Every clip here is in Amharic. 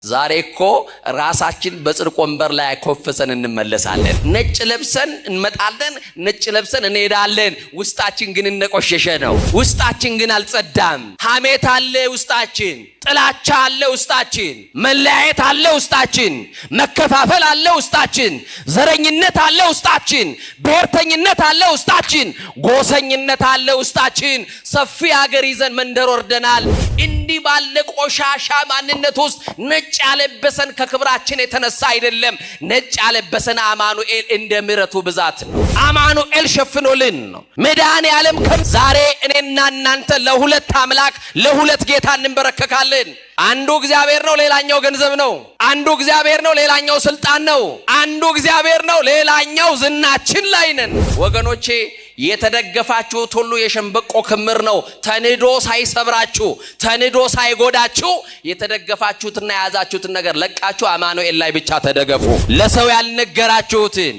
ዛሬ እኮ ራሳችን በጽድቅ ወንበር ላይ አኮፍሰን እንመለሳለን። ነጭ ለብሰን እንመጣለን፣ ነጭ ለብሰን እንሄዳለን። ውስጣችን ግን እንደቆሸሸ ነው። ውስጣችን ግን አልጸዳም። ሐሜት አለ ውስጣችን፣ ጥላቻ አለ ውስጣችን፣ መለያየት አለ ውስጣችን፣ መከፋፈል አለ ውስጣችን፣ ዘረኝነት አለ ውስጣችን፣ ብሔርተኝነት አለ ውስጣችን፣ ጎሰኝነት አለ ውስጣችን። ሰፊ ሀገር ይዘን መንደር ወርደናል። እንዲህ ባለ ቆሻሻ ማንነት ውስጥ ነጭ ያለበሰን ከክብራችን የተነሳ አይደለም። ነጭ ያለበሰን አማኑኤል እንደ ምሕረቱ ብዛት ነው። አማኑኤል ሸፍኖልን ነው። መድኃኔ ዓለም ዛሬ እኔና እናንተ ለሁለት አምላክ ለሁለት ጌታ እንበረከካለን። አንዱ እግዚአብሔር ነው፣ ሌላኛው ገንዘብ ነው። አንዱ እግዚአብሔር ነው፣ ሌላኛው ስልጣን ነው። አንዱ እግዚአብሔር ነው፣ ሌላኛው ዝናችን ላይ ነን። ወገኖቼ የተደገፋችሁት ሁሉ የሸንበቆ ክምር ነው። ተንዶ ሳይሰብራችሁ፣ ተንዶ ሳይጎዳችሁ የተደገፋችሁትና የያዛችሁትን ነገር ለቃችሁ አማኑኤል ላይ ብቻ ተደገፉ። ለሰው ያልነገራችሁትን፣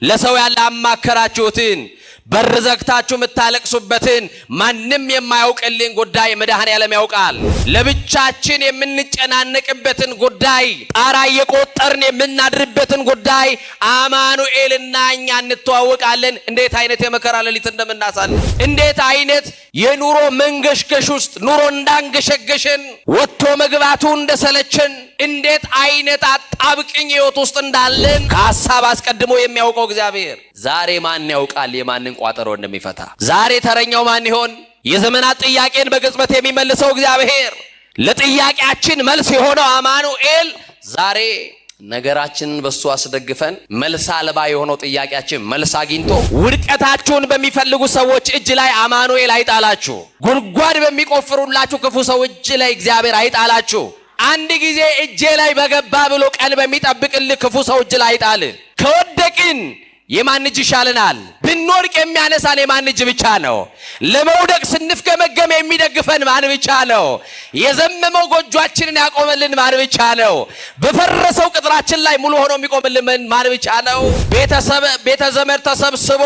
ለሰው ያላማከራችሁትን፣ በር ዘግታችሁ የምታለቅሱበትን ማንም የማያውቅልን ጉዳይ መድኃኔ ዓለም ያውቃል። ለብቻችን የምንጨናነቅበትን ጉዳይ፣ ጣራ እየቆጠርን የምናድርበትን ጉዳይ አማኑኤልና እኛ እንተዋወቃለን። እንዴት አይነት የመከራ ሌሊት እንደምናሳልፍ፣ እንዴት አይነት የኑሮ መንገሽገሽ ውስጥ ኑሮ እንዳንገሸገሸን፣ ወጥቶ መግባቱ እንደሰለችን፣ እንዴት አይነት አጣብቅኝ ህይወት ውስጥ እንዳለን ከሐሳብ አስቀድሞ የሚያውቀው እግዚአብሔር ዛሬ ማን ያውቃል የማንን ቋጠሮ እንደሚፈታ? ዛሬ ተረኛው ማን ይሆን? የዘመናት ጥያቄን በቅጽበት የሚመልሰው እግዚአብሔር፣ ለጥያቄያችን መልስ የሆነው አማኑኤል ዛሬ ነገራችንን በሱ አስደግፈን መልስ አልባ የሆነው ጥያቄያችን መልስ አግኝቶ ውድቀታችሁን በሚፈልጉ ሰዎች እጅ ላይ አማኑኤል አይጣላችሁ። ጉድጓድ በሚቆፍሩላችሁ ክፉ ሰው እጅ ላይ እግዚአብሔር አይጣላችሁ። አንድ ጊዜ እጄ ላይ በገባ ብሎ ቀን በሚጠብቅልህ ክፉ ሰው እጅ ላይ አይጣል። ከወደቅን የማን እጅ ይሻለናል? ብንወድቅ የሚያነሳን የማን እጅ ብቻ ነው? ለመውደቅ ስንፍገመገም የሚደግፈን ማን ብቻ ነው? የዘመመው ጎጆአችንን ያቆመልን ማን ብቻ ነው? በፈረሰው ቅጥራችን ላይ ሙሉ ሆኖ የሚቆምልን ማን ብቻ ነው? ቤተ ዘመድ ተሰብስቦ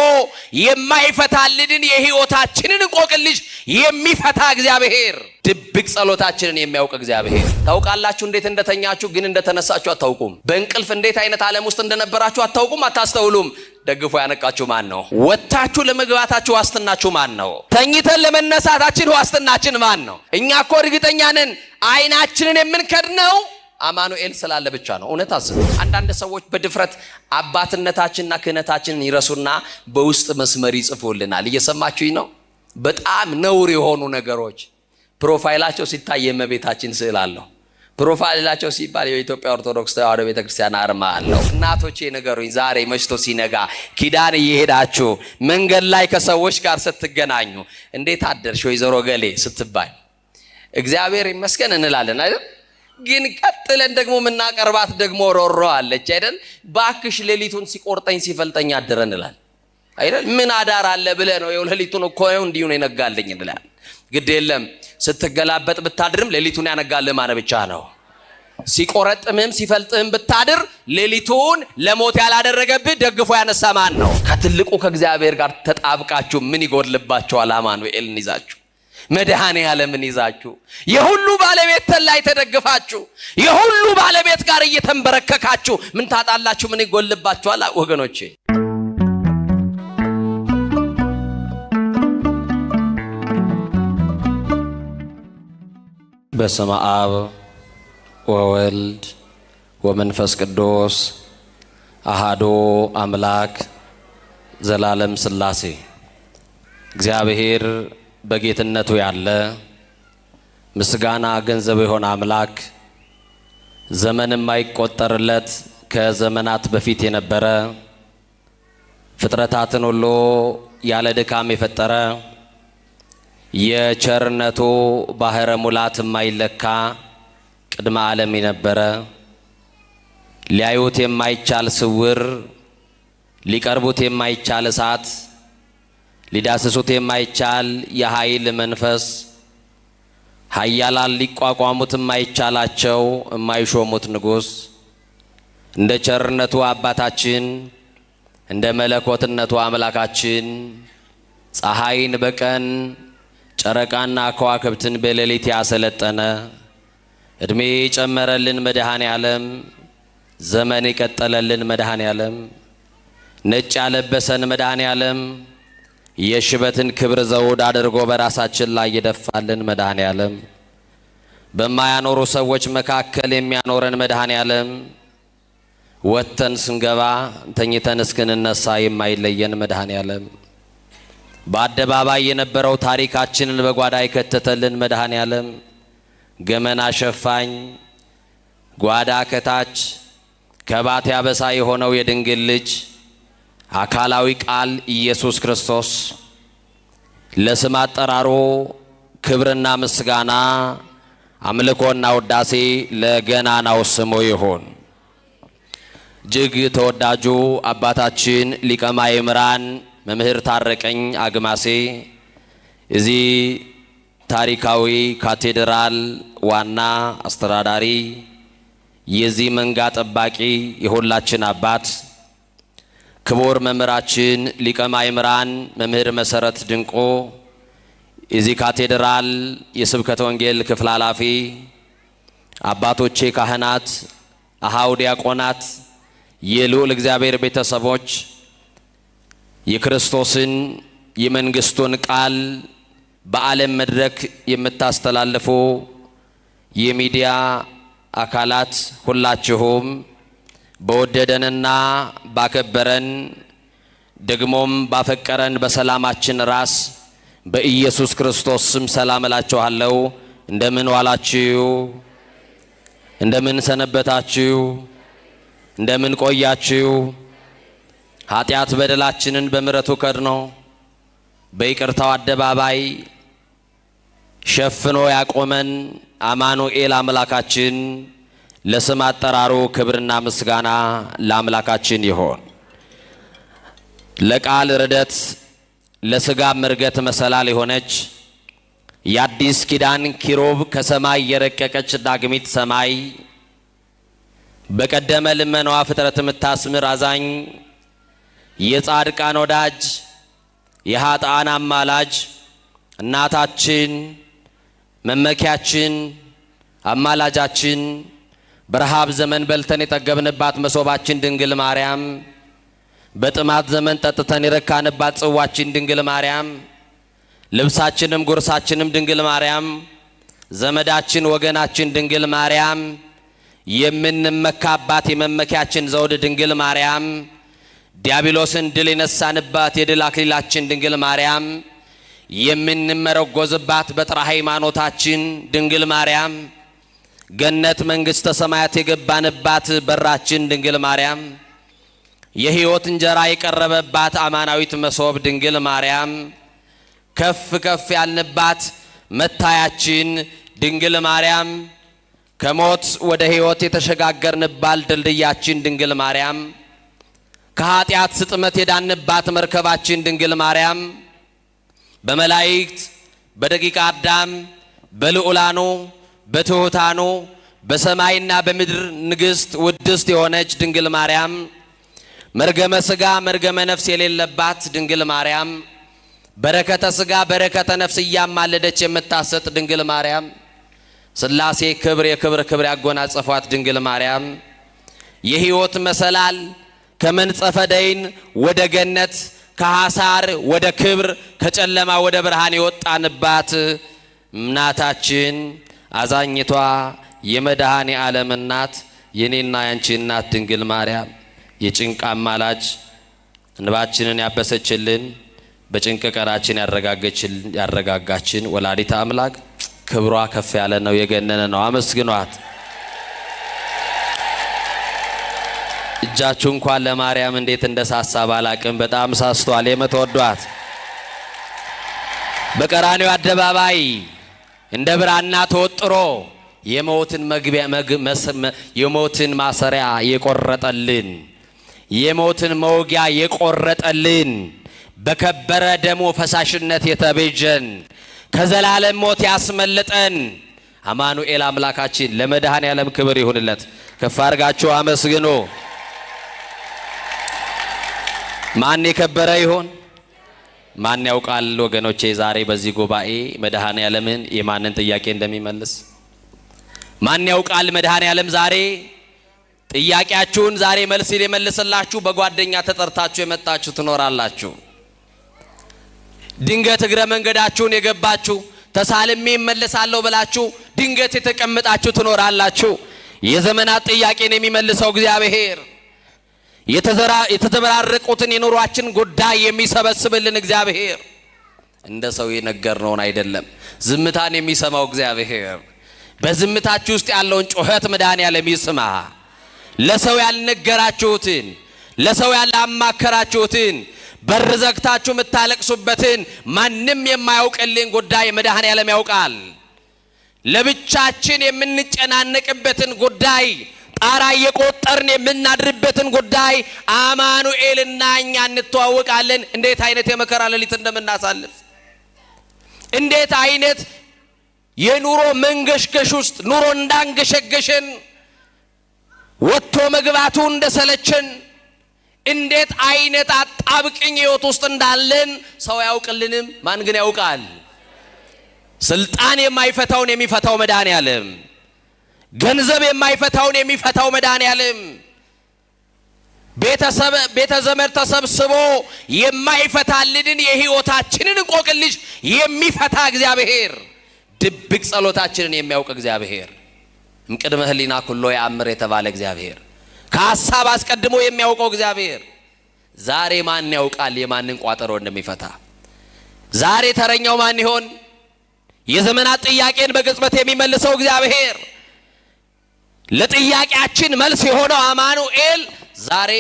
የማይፈታልንን የህይወታችንን እንቆቅልሽ የሚፈታ እግዚአብሔር፣ ድብቅ ጸሎታችንን የሚያውቅ እግዚአብሔር። ታውቃላችሁ እንዴት እንደተኛችሁ ግን እንደተነሳችሁ አታውቁም። በእንቅልፍ እንዴት አይነት ዓለም ውስጥ እንደነበራችሁ አታውቁም፣ አታስተውሉም። ደግፎ ያነቃችሁ ማን ነው? ወጣችሁ ለመግባታችሁ ዋስትናችሁ ማን ነው? ተኝተን ለመነሳታችን ዋስትናችን ማን ነው? እኛ እኮ እርግጠኛ ነን አይናችንን የምንከድነው አማኑኤል ስላለ ብቻ ነው። እውነት አስቡ። አንዳንድ ሰዎች በድፍረት አባትነታችንና ክህነታችንን ይረሱና በውስጥ መስመር ይጽፉልናል። እየሰማችሁኝ ነው? በጣም ነውር የሆኑ ነገሮች ፕሮፋይላቸው ሲታይ የእመቤታችን ስዕል አለው። ፕሮፋይላቸው ሲባል የኢትዮጵያ ኦርቶዶክስ ተዋሕዶ ቤተክርስቲያን አርማ አለው። እናቶቼ ነገሩኝ፣ ዛሬ መሽቶ ሲነጋ ኪዳን እየሄዳችሁ መንገድ ላይ ከሰዎች ጋር ስትገናኙ እንዴት አደርሽ ወይዘሮ ገሌ ስትባል እግዚአብሔር ይመስገን እንላለን አይደል? ግን ቀጥለን ደግሞ የምናቀርባት ደግሞ ሮሮ አለች አይደል? ባክሽ ሌሊቱን ሲቆርጠኝ ሲፈልጠኝ አደረ እንላለን አይደል? ምን አዳር አለ ብለህ ነው? ይኸው ሌሊቱን እኮ እንዲሁ ነው የነጋልኝ እንላለን። ግድ የለም ስትገላበጥ ብታድርም ሌሊቱን ያነጋልህ ማን ብቻ ነው? ሲቆረጥምህም ሲፈልጥህም ብታድር ሌሊቱን ለሞት ያላደረገብህ ደግፎ ያነሳ ማን ነው? ከትልቁ ከእግዚአብሔር ጋር ተጣብቃችሁ ምን ይጎድልባችኋል? አማኑኤልን ይዛችሁ፣ መድኃኔ ዓለምን ይዛችሁ፣ የሁሉ ባለቤት ላይ ተደግፋችሁ፣ የሁሉ ባለቤት ጋር እየተንበረከካችሁ ምን ታጣላችሁ? ምን ይጎድልባችኋል? ወገኖቼ በስመ አብ ወወልድ ወመንፈስ ቅዱስ አሃዶ አምላክ ዘላለም ሥላሴ። እግዚአብሔር በጌትነቱ ያለ ምስጋና ገንዘብ የሆነ አምላክ፣ ዘመን የማይቆጠርለት ከዘመናት በፊት የነበረ ፍጥረታትን ሁሉ ያለ ድካም የፈጠረ የቸርነቱ ባህረ ሙላት የማይለካ ቅድመ ዓለም የነበረ ሊያዩት የማይቻል ስውር፣ ሊቀርቡት የማይቻል እሳት፣ ሊዳስሱት የማይቻል የኃይል መንፈስ፣ ኃያላን ሊቋቋሙት የማይቻላቸው የማይሾሙት ንጉሥ፣ እንደ ቸርነቱ አባታችን እንደ መለኮትነቱ አምላካችን ፀሐይን በቀን ጨረቃና ከዋክብትን በሌሊት ያሰለጠነ እድሜ ጨመረልን መድኃኔ ዓለም፣ ዘመን የቀጠለልን መድኃኔ ዓለም፣ ነጭ ያለበሰን መድኃኔ ዓለም፣ የሽበትን ክብር ዘውድ አድርጎ በራሳችን ላይ የደፋልን መድኃኔ ዓለም፣ በማያኖሩ ሰዎች መካከል የሚያኖረን መድኃኔ ዓለም፣ ወጥተን ስንገባ ተኝተን እስክንነሳ የማይለየን መድኃኔ ዓለም፣ በአደባባይ የነበረው ታሪካችንን በጓዳ የከተተልን መድኃኔ ዓለም፣ ገመና ሸፋኝ ጓዳ ከታች ከባት ያበሳ የሆነው የድንግል ልጅ አካላዊ ቃል ኢየሱስ ክርስቶስ ለስም አጠራሩ ክብርና ምስጋና አምልኮና ውዳሴ ለገናናው ስሙ ይሁን። እጅግ ተወዳጁ አባታችን ሊቀ ማእምራን መምህር ታረቀኝ አግማሴ እዚህ ታሪካዊ ካቴድራል ዋና አስተዳዳሪ፣ የዚህ መንጋ ጠባቂ፣ የሁላችን አባት ክቡር መምህራችን ሊቀ ማእምራን መምህር መሰረት ድንቆ የዚህ ካቴድራል የስብከተ ወንጌል ክፍል ኃላፊ፣ አባቶቼ ካህናት፣ አሃው ዲያቆናት፣ የልዑል እግዚአብሔር ቤተሰቦች፣ የክርስቶስን የመንግስቱን ቃል በዓለም መድረክ የምታስተላልፉ የሚዲያ አካላት ሁላችሁም በወደደንና ባከበረን ደግሞም ባፈቀረን በሰላማችን ራስ በኢየሱስ ክርስቶስ ስም ሰላም እላችኋለሁ። እንደምን ዋላችሁ? እንደምን ሰነበታችሁ? እንደምን ቆያችሁ? ኃጢአት በደላችንን በምሕረቱ ከድኖ በይቅርታው አደባባይ ሸፍኖ ያቆመን አማኑኤል አምላካችን ለስም አጠራሩ ክብርና ምስጋና ለአምላካችን ይሆን። ለቃል ርደት ለስጋ ምርገት መሰላል የሆነች የአዲስ ኪዳን ኪሩብ ከሰማይ የረቀቀች ዳግሚት ሰማይ በቀደመ ልመናዋ ፍጥረት የምታስምር አዛኝ የጻድቃን ወዳጅ የኃጥአን አማላጅ እናታችን መመኪያችን አማላጃችን በረሃብ ዘመን በልተን የጠገብንባት መሶባችን ድንግል ማርያም፣ በጥማት ዘመን ጠጥተን የረካንባት ጽዋችን ድንግል ማርያም፣ ልብሳችንም ጉርሳችንም ድንግል ማርያም፣ ዘመዳችን ወገናችን ድንግል ማርያም፣ የምንመካባት የመመኪያችን ዘውድ ድንግል ማርያም፣ ዲያብሎስን ድል የነሳንባት የድል አክሊላችን ድንግል ማርያም፣ የምንመረጎዝባት በጥራ ሃይማኖታችን ድንግል ማርያም፣ ገነት መንግሥተ ሰማያት የገባንባት በራችን ድንግል ማርያም፣ የሕይወት እንጀራ የቀረበባት አማናዊት መሶብ ድንግል ማርያም፣ ከፍ ከፍ ያልንባት መታያችን ድንግል ማርያም፣ ከሞት ወደ ሕይወት የተሸጋገርንባት ድልድያችን ድንግል ማርያም፣ ከኃጢአት ስጥመት የዳንባት መርከባችን ድንግል ማርያም፣ በመላእክት በደቂቀ አዳም በልዑላኑ በትሑታኑ በሰማይና በምድር ንግሥት ውድስት የሆነች ድንግል ማርያም፣ መርገመ ሥጋ መርገመ ነፍስ የሌለባት ድንግል ማርያም፣ በረከተ ሥጋ በረከተ ነፍስ እያማለደች የምታሰጥ ድንግል ማርያም፣ ሥላሴ ክብር የክብር ክብር ያጎናጸፏት ድንግል ማርያም፣ የሕይወት መሰላል ከመንጸፈ ደይን ወደ ገነት ከሐሳር ወደ ክብር ከጨለማ ወደ ብርሃን የወጣንባት እናታችን አዛኝቷ የመድኃኔ ዓለም እናት የኔና ያንቺ እናት ድንግል ማርያም የጭንቅ አማላጅ እንባችንን ያበሰችልን በጭንቅ ቀራችን ያረጋጋችን ወላዲተ አምላክ ክብሯ ከፍ ያለ ነው፣ የገነነ ነው። አመስግኗት። እጃችሁ እንኳን ለማርያም እንዴት እንደሳሳ ባላቅም በጣም ሳስቷል። የምትወዷት በቀራንዮ አደባባይ እንደ ብራና ተወጥሮ የሞትን ማሰሪያ የቆረጠልን የሞትን መውጊያ የቆረጠልን በከበረ ደሙ ፈሳሽነት የተቤዠን ከዘላለም ሞት ያስመለጠን አማኑኤል አምላካችን ለመድኃኔ ዓለም ክብር ይሁንለት። ከፍ አድርጋችሁ አመስግኑ። ማን የከበረ ይሆን? ማን ያውቃል? ወገኖቼ ዛሬ በዚህ ጉባኤ መድኃኔ ዓለምን የማንን ጥያቄ እንደሚመልስ ማን ያውቃል? መድኃኔ ዓለም ዛሬ ጥያቄያችሁን ዛሬ መልስ ሊመልስላችሁ በጓደኛ ተጠርታችሁ የመጣችሁ ትኖራላችሁ። ድንገት እግረ መንገዳችሁን የገባችሁ ተሳልሜ እመለሳለሁ ብላችሁ ድንገት የተቀመጣችሁ ትኖራላችሁ። የዘመናት ጥያቄን የሚመልሰው እግዚአብሔር፣ የተዘበራረቁትን የኑሯችን ጉዳይ የሚሰበስብልን እግዚአብሔር፣ እንደ ሰው የነገርነውን አይደለም ዝምታን የሚሰማው እግዚአብሔር፣ በዝምታችሁ ውስጥ ያለውን ጩኸት መድኃኔዓለም ይስማ። ለሰው ያልነገራችሁትን፣ ለሰው ያላማከራችሁትን፣ በር ዘግታችሁ የምታለቅሱበትን ማንም የማያውቅልን ጉዳይ መድኃኔዓለም ያውቃል። ለብቻችን የምንጨናነቅበትን ጉዳይ፣ ጣራ እየቆጠርን የምናድርበትን ጉዳይ አማኑኤልና እኛ እንተዋወቃለን። እንዴት አይነት የመከራ ሌሊት እንደምናሳልፍ፣ እንዴት አይነት የኑሮ መንገሽገሽ ውስጥ ኑሮ እንዳንገሸገሸን፣ ወጥቶ መግባቱ እንደሰለችን፣ እንዴት አይነት አጣብቅኝ ህይወት ውስጥ እንዳለን ሰው ያውቅልንም። ማን ግን ያውቃል? ስልጣን የማይፈታውን የሚፈታው መድኃኔዓለም፣ ገንዘብ የማይፈታውን የሚፈታው መድኃኔዓለም፣ ቤተ ዘመድ ተሰብስቦ የማይፈታልንን የህይወታችንን እንቆቅልሽ የሚፈታ እግዚአብሔር፣ ድብቅ ጸሎታችንን የሚያውቅ እግዚአብሔር፣ እምቅድመ ህሊና ኩሎ ያአምር የተባለ እግዚአብሔር፣ ከሐሳብ አስቀድሞ የሚያውቀው እግዚአብሔር ዛሬ ማን ያውቃል የማንን ቋጠሮ እንደሚፈታ? ዛሬ ተረኛው ማን ይሆን? የዘመናት ጥያቄን በቅጽበት የሚመልሰው እግዚአብሔር፣ ለጥያቄያችን መልስ የሆነው አማኑኤል ዛሬ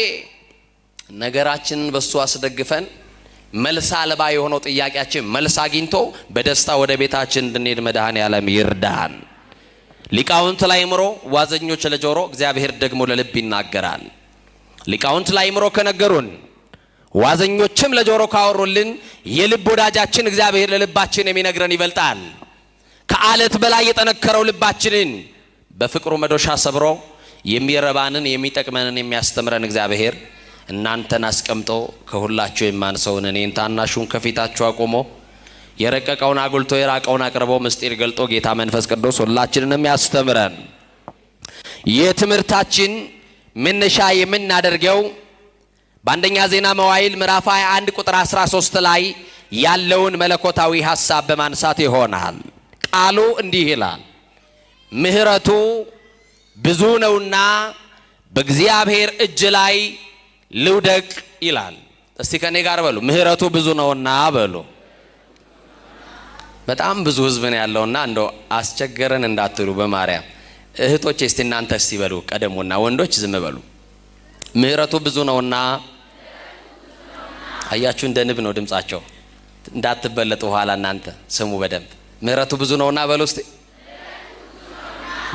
ነገራችንን በሱ አስደግፈን መልስ አልባ የሆነው ጥያቄያችን መልስ አግኝቶ በደስታ ወደ ቤታችን እንድንሄድ መድኃኔዓለም ይርዳን። ሊቃውንት ለአእምሮ ዋዘኞች ለጆሮ እግዚአብሔር ደግሞ ለልብ ይናገራል። ሊቃውንት ለአእምሮ ከነገሩን ዋዘኞችም ለጆሮ ካወሩልን የልብ ወዳጃችን እግዚአብሔር ለልባችን የሚነግረን ይበልጣል። ከአለት በላይ የጠነከረው ልባችንን በፍቅሩ መዶሻ ሰብሮ የሚረባንን የሚጠቅመንን የሚያስተምረን እግዚአብሔር እናንተን አስቀምጦ ከሁላችሁ የማንሰውን እኔን ታናሹን ከፊታችሁ አቆሞ የረቀቀውን አጉልቶ የራቀውን አቅርቦ ምስጢር ገልጦ ጌታ መንፈስ ቅዱስ ሁላችንንም ያስተምረን። የትምህርታችን መነሻ የምናደርገው በአንደኛ ዜና መዋዕል ምዕራፍ 21 ቁጥር 13 ላይ ያለውን መለኮታዊ ሐሳብ በማንሳት ይሆናል። ቃሉ እንዲህ ይላል፣ ምሕረቱ ብዙ ነውና በእግዚአብሔር እጅ ላይ ልውደቅ ይላል። እስቲ ከኔ ጋር በሉ፣ ምሕረቱ ብዙ ነውና በሉ። በጣም ብዙ ህዝብ ነው ያለውና እንደው አስቸገረን እንዳትሉ በማርያም እህቶቼ፣ እስቲ እናንተ እስቲ በሉ ቀደሙና፣ ወንዶች ዝም በሉ። ምሕረቱ ብዙ ነውና፣ አያችሁ እንደ ንብ ነው ድምጻቸው፣ እንዳትበለጡ ኋላ እናንተ ስሙ በደንብ። ምሕረቱ ብዙ ነውና በሉ እስቲ።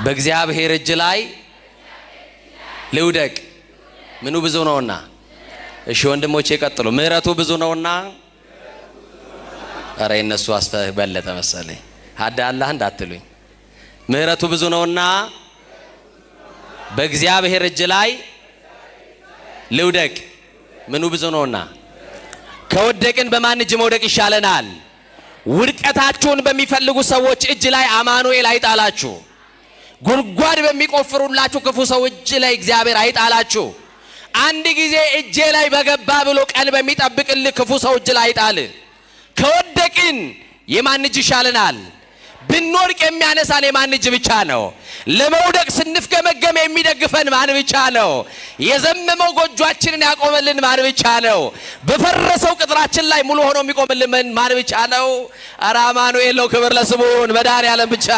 በእግዚአብሔር እጅ ላይ ልውደቅ። ምኑ ብዙ ነውና? እሺ ወንድሞቼ ቀጥሉ። ምሕረቱ ብዙ ነውና። አረ እነሱ በለጠ መሰለኝ። አዳላህ እንዳትሉኝ። ምሕረቱ ብዙ ነውና በእግዚአብሔር እጅ ላይ ልውደቅ። ምኑ ብዙ ነውና? ከወደቅን በማን እጅ መውደቅ ይሻለናል? ውድቀታችሁን በሚፈልጉ ሰዎች እጅ ላይ አማኑኤል አይጣላችሁ። ጉድጓድ በሚቆፍሩላችሁ ክፉ ሰው እጅ ላይ እግዚአብሔር አይጣላችሁ። አንድ ጊዜ እጄ ላይ በገባ ብሎ ቀን በሚጠብቅልህ ክፉ ሰው እጅ ላይ አይጣል። ከወደቅን የማን እጅ ይሻለናል? ብንወድቅ የሚያነሳን የማን እጅ ብቻ ነው? ለመውደቅ ስንፍገመገም የሚደግፈን ማን ብቻ ነው? የዘመመው ጎጆአችንን ያቆመልን ማን ብቻ ነው? በፈረሰው ቅጥራችን ላይ ሙሉ ሆኖ የሚቆምልን ማን ብቻ ነው? ኧረ አማኑኤል ነው። ክብር ለስሙን መድኃኔዓለም ብቻ።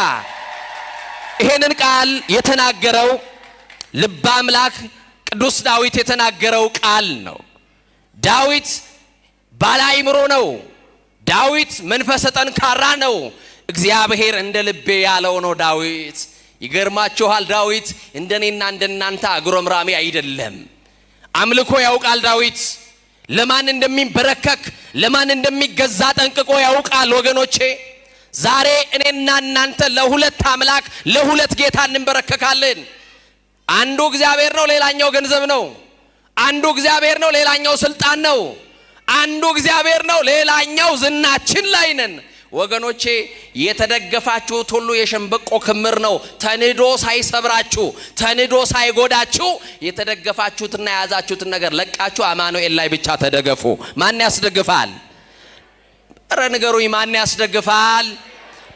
ይሄንን ቃል የተናገረው ልበ አምላክ ቅዱስ ዳዊት የተናገረው ቃል ነው። ዳዊት ባለ አእምሮ ነው። ዳዊት መንፈሰ ጠንካራ ነው። እግዚአብሔር እንደ ልቤ ያለው ነው ዳዊት። ይገርማችኋል፣ ዳዊት እንደኔና እንደናንተ አጉረምራሚ አይደለም። አምልኮ ያውቃል ዳዊት። ለማን እንደሚበረከክ ለማን እንደሚገዛ ጠንቅቆ ያውቃል። ወገኖቼ ዛሬ እኔና እናንተ ለሁለት አምላክ ለሁለት ጌታ እንበረከካለን። አንዱ እግዚአብሔር ነው፣ ሌላኛው ገንዘብ ነው። አንዱ እግዚአብሔር ነው፣ ሌላኛው ስልጣን ነው። አንዱ እግዚአብሔር ነው፣ ሌላኛው ዝናችን ላይ ነን። ወገኖቼ የተደገፋችሁት ሁሉ የሸንበቆ ክምር ነው። ተንዶ ሳይሰብራችሁ ተንዶ ሳይጎዳችሁ የተደገፋችሁትና የያዛችሁትን ነገር ለቃችሁ አማኑኤል ላይ ብቻ ተደገፉ። ማን ያስደግፋል? ኧረ ንገሩኝ፣ ማን ያስደግፋል?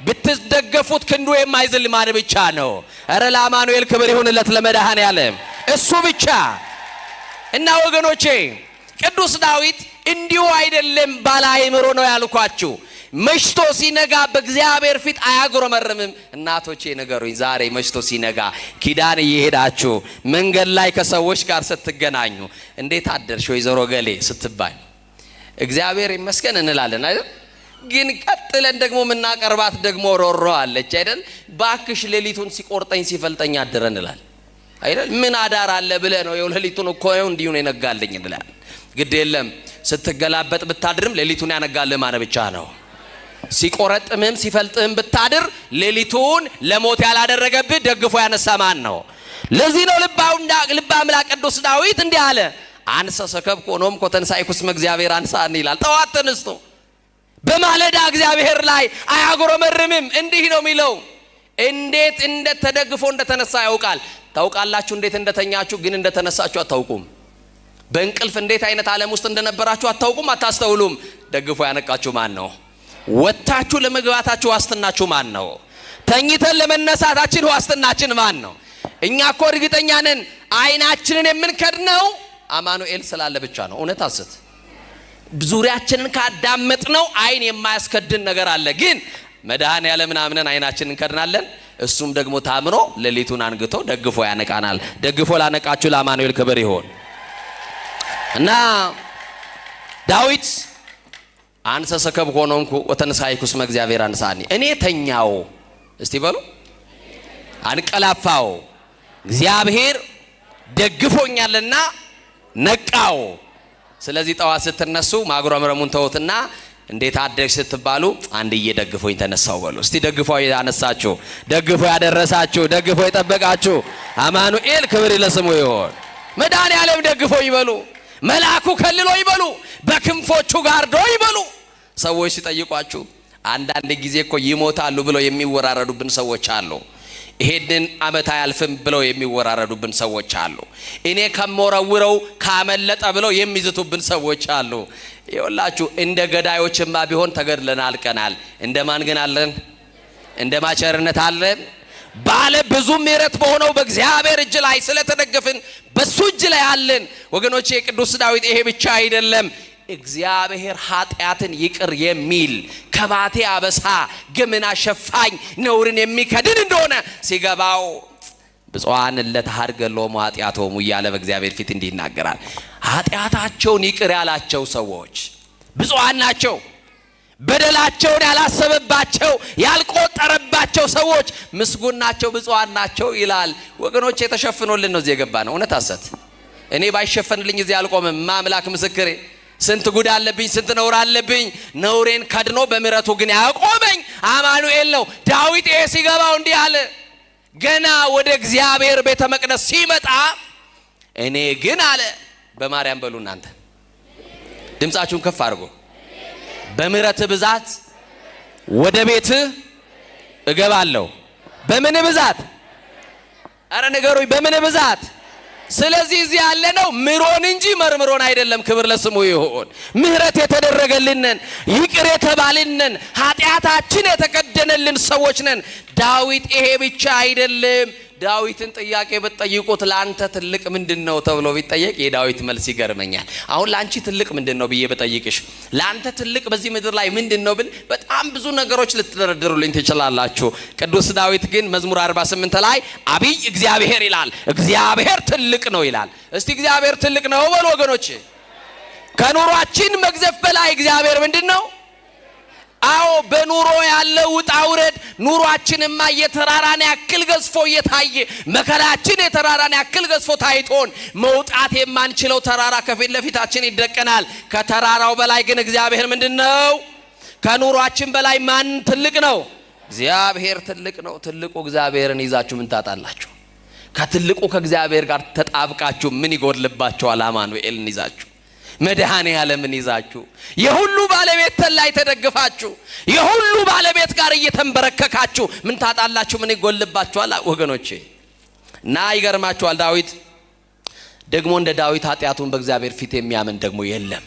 ብትደገፉት ክንዱ የማይዝል ማን ብቻ ነው? ኧረ ለአማኑኤል ክብር ይሁንለት፣ ለመድኃኔዓለም እሱ ብቻ። እና ወገኖቼ ቅዱስ ዳዊት እንዲሁ አይደለም ባለ አእምሮ ነው ያልኳችሁ። መሽቶ ሲነጋ በእግዚአብሔር ፊት አያጉረመርምም። እናቶቼ ንገሩኝ፣ ዛሬ መሽቶ ሲነጋ ኪዳን እየሄዳችሁ መንገድ ላይ ከሰዎች ጋር ስትገናኙ እንዴት አደርሽ ወይዘሮ ገሌ ስትባይ እግዚአብሔር ይመስገን እንላለን አይደል? ግን ቀጥለን ደግሞ የምናቀርባት ደግሞ ሮሮ አለች አይደል? ባክሽ ሌሊቱን ሲቆርጠኝ ሲፈልጠኝ አደረ እንላለን አይደል? ምን አዳር አለ ብለህ ነው? ሌሊቱን እኮ ነው እንዲሁ ነው የነጋልኝ እንላለን። ግድ የለም ስትገላበጥ ብታድርም ሌሊቱን ያነጋልህ ማን ብቻ ነው? ሲቆረጥምም ሲፈልጥም ብታድር ሌሊቱን ለሞት ያላደረገብህ ደግፎ ያነሳ ማን ነው? ለዚህ ነው ልበ አምላክ ቅዱስ ዳዊት እንዲህ አለ፣ አንሰ ሰከብኩ ኖም ኮተንሳይኩስ እግዚአብሔር አንሳን ይላል። ጠዋት ተነስቶ በማለዳ እግዚአብሔር ላይ አያጉረመርምም። እንዲህ ነው የሚለው። እንዴት እንደተደግፎ እንደተነሳ ያውቃል። ታውቃላችሁ እንዴት እንደተኛችሁ፣ ግን እንደተነሳችሁ አታውቁም። በእንቅልፍ እንዴት አይነት ዓለም ውስጥ እንደነበራችሁ አታውቁም፣ አታስተውሉም። ደግፎ ያነቃችሁ ማን ነው? ወጣችሁ ለመግባታችሁ ዋስትናችሁ ማን ነው? ተኝተን ለመነሳታችን ዋስትናችን ማን ነው? እኛ እኮ እርግጠኛ ነን አይናችንን የምንከድነው አማኑኤል ስላለ ብቻ ነው። እውነት አስት ዙሪያችንን ካዳመጥነው አይን የማያስከድን ነገር አለ። ግን መድኃኔዓለምን አምነን አይናችንን እንከድናለን። እሱም ደግሞ ታምኖ ሌሊቱን አንግቶ ደግፎ ያነቃናል። ደግፎ ላነቃችሁ ለአማኑኤል ክብር ይሁን። እና ዳዊት አንሰ ሰከብኩ ሆኖምኩ ወተንሳይኩስ እግዚአብሔር አንሳኒ፣ እኔ ተኛው እስቲ በሉ አንቀላፋው እግዚአብሔር ደግፎኛልና ነቃው። ስለዚህ ጠዋት ስትነሱ ማጉረምረሙን ተውትና እንዴት አደርሽ ስትባሉ አንድዬ ደግፎኝ ተነሳው በሉ እስቲ። ደግፎ ያነሳችሁ፣ ደግፎ ያደረሳችሁ፣ ደግፎ የጠበቃችሁ አማኑኤል ክብር ለስሙ ይሁን። መድኃኔዓለም ደግፎ ይበሉ፣ መልአኩ ከልሎ ይበሉ፣ በክንፎቹ ጋርዶ ይበሉ። ሰዎች ሲጠይቋችሁ አንዳንድ ጊዜ እኮ ይሞታሉ ብለው የሚወራረዱብን ሰዎች አሉ። ይሄንን ዓመት አያልፍም ብለው የሚወራረዱብን ሰዎች አሉ። እኔ ከመወረውረው ካመለጠ ብለው የሚዝቱብን ሰዎች አሉ። ይኸውላችሁ እንደ ገዳዮችማ ቢሆን ተገድለን አልቀናል። እንደማን ግን አለን? እንደ ማቸርነት አለን። ባለ ብዙ ምሕረት በሆነው በእግዚአብሔር እጅ ላይ ስለተደገፍን በሱ እጅ ላይ አለን። ወገኖቼ ቅዱስ ዳዊት ይሄ ብቻ አይደለም፣ እግዚአብሔር ኃጢአትን ይቅር የሚል ከባቴ አበሳ ግምና ሸፋኝ ነውርን የሚከድን እንደሆነ ሲገባው ብፁዓን ለተሃድገሎሙ ኃጢአቶሙ እያለ በእግዚአብሔር ፊት እንዲህ ይናገራል። ኃጢአታቸውን ይቅር ያላቸው ሰዎች ብፁዓን ናቸው። በደላቸውን ያላሰበባቸው ያልቆጠረባቸው ሰዎች ምስጉን ናቸው፣ ብፁዓን ናቸው ይላል። ወገኖች የተሸፍኖልን ነው እዚህ የገባ ነው። እውነት አሰት እኔ ባይሸፈንልኝ እዚህ አልቆምም። ማምላክ ምስክሬ፣ ስንት ጉድ አለብኝ፣ ስንት ነውር አለብኝ። ነውሬን ከድኖ በምሕረቱ ግን ያቆመኝ አማኑኤል ነው። ዳዊት ይሄ ሲገባው እንዲህ አለ። ገና ወደ እግዚአብሔር ቤተ መቅደስ ሲመጣ እኔ ግን አለ በማርያም በሉ እናንተ ድምጻችሁን ከፍ አድርጎ በምሕረት ብዛት ወደ ቤት እገባለሁ። በምን ብዛት? አረ ንገሩኝ፣ በምን ብዛት? ስለዚህ እዚህ ያለ ነው ምሮን እንጂ መርምሮን አይደለም። ክብር ለስሙ ይሁን። ምሕረት የተደረገልንን ይቅር የተባልንን ኃጢአታችን የተከደነልን ሰዎች ነን። ዳዊት ይሄ ብቻ አይደለም። ዳዊትን ጥያቄ ብትጠይቁት ለአንተ ትልቅ ምንድነው ተብሎ ቢጠየቅ የዳዊት መልስ ይገርመኛል። አሁን ለአንቺ ትልቅ ምንድነው ብዬ ብጠይቅሽ ለአንተ ትልቅ በዚህ ምድር ላይ ምንድነው ብል በጣም ብዙ ነገሮች ልትደረድሩልኝ ትችላላችሁ። ቅዱስ ዳዊት ግን መዝሙር 48 ላይ አብይ እግዚአብሔር ይላል። እግዚአብሔር ትልቅ ነው ይላል። እስቲ እግዚአብሔር ትልቅ ነው በሉ ወገኖች። ከኑሯችን መግዘፍ በላይ እግዚአብሔር ምንድነው? አዎ በኑሮ ያለው ውጣ ውረድ ኑሯችንማ የተራራን ያክል ገዝፎ እየታየ መከራችን የተራራን ያክል ገዝፎ ታይቶን መውጣት የማንችለው ተራራ ከፊት ለፊታችን ይደቀናል። ከተራራው በላይ ግን እግዚአብሔር ምንድነው? ከኑሯችን በላይ ማን ትልቅ ነው? እግዚአብሔር ትልቅ ነው። ትልቁ እግዚአብሔርን ይዛችሁ ምን ታጣላችሁ? ከትልቁ ከእግዚአብሔር ጋር ተጣብቃችሁ ምን ይጎድልባችኋል? አማኑኤልን ይዛችሁ መድኃኔ ዓለምን ይዛችሁ የሁሉ ባለቤት ላይ ተደግፋችሁ የሁሉ ባለቤት ጋር እየተንበረከካችሁ ምን ታጣላችሁ? ምን ይጎልባችኋል ወገኖቼ? እና ይገርማችኋል፣ ዳዊት ደግሞ እንደ ዳዊት ኃጢአቱን በእግዚአብሔር ፊት የሚያምን ደግሞ የለም።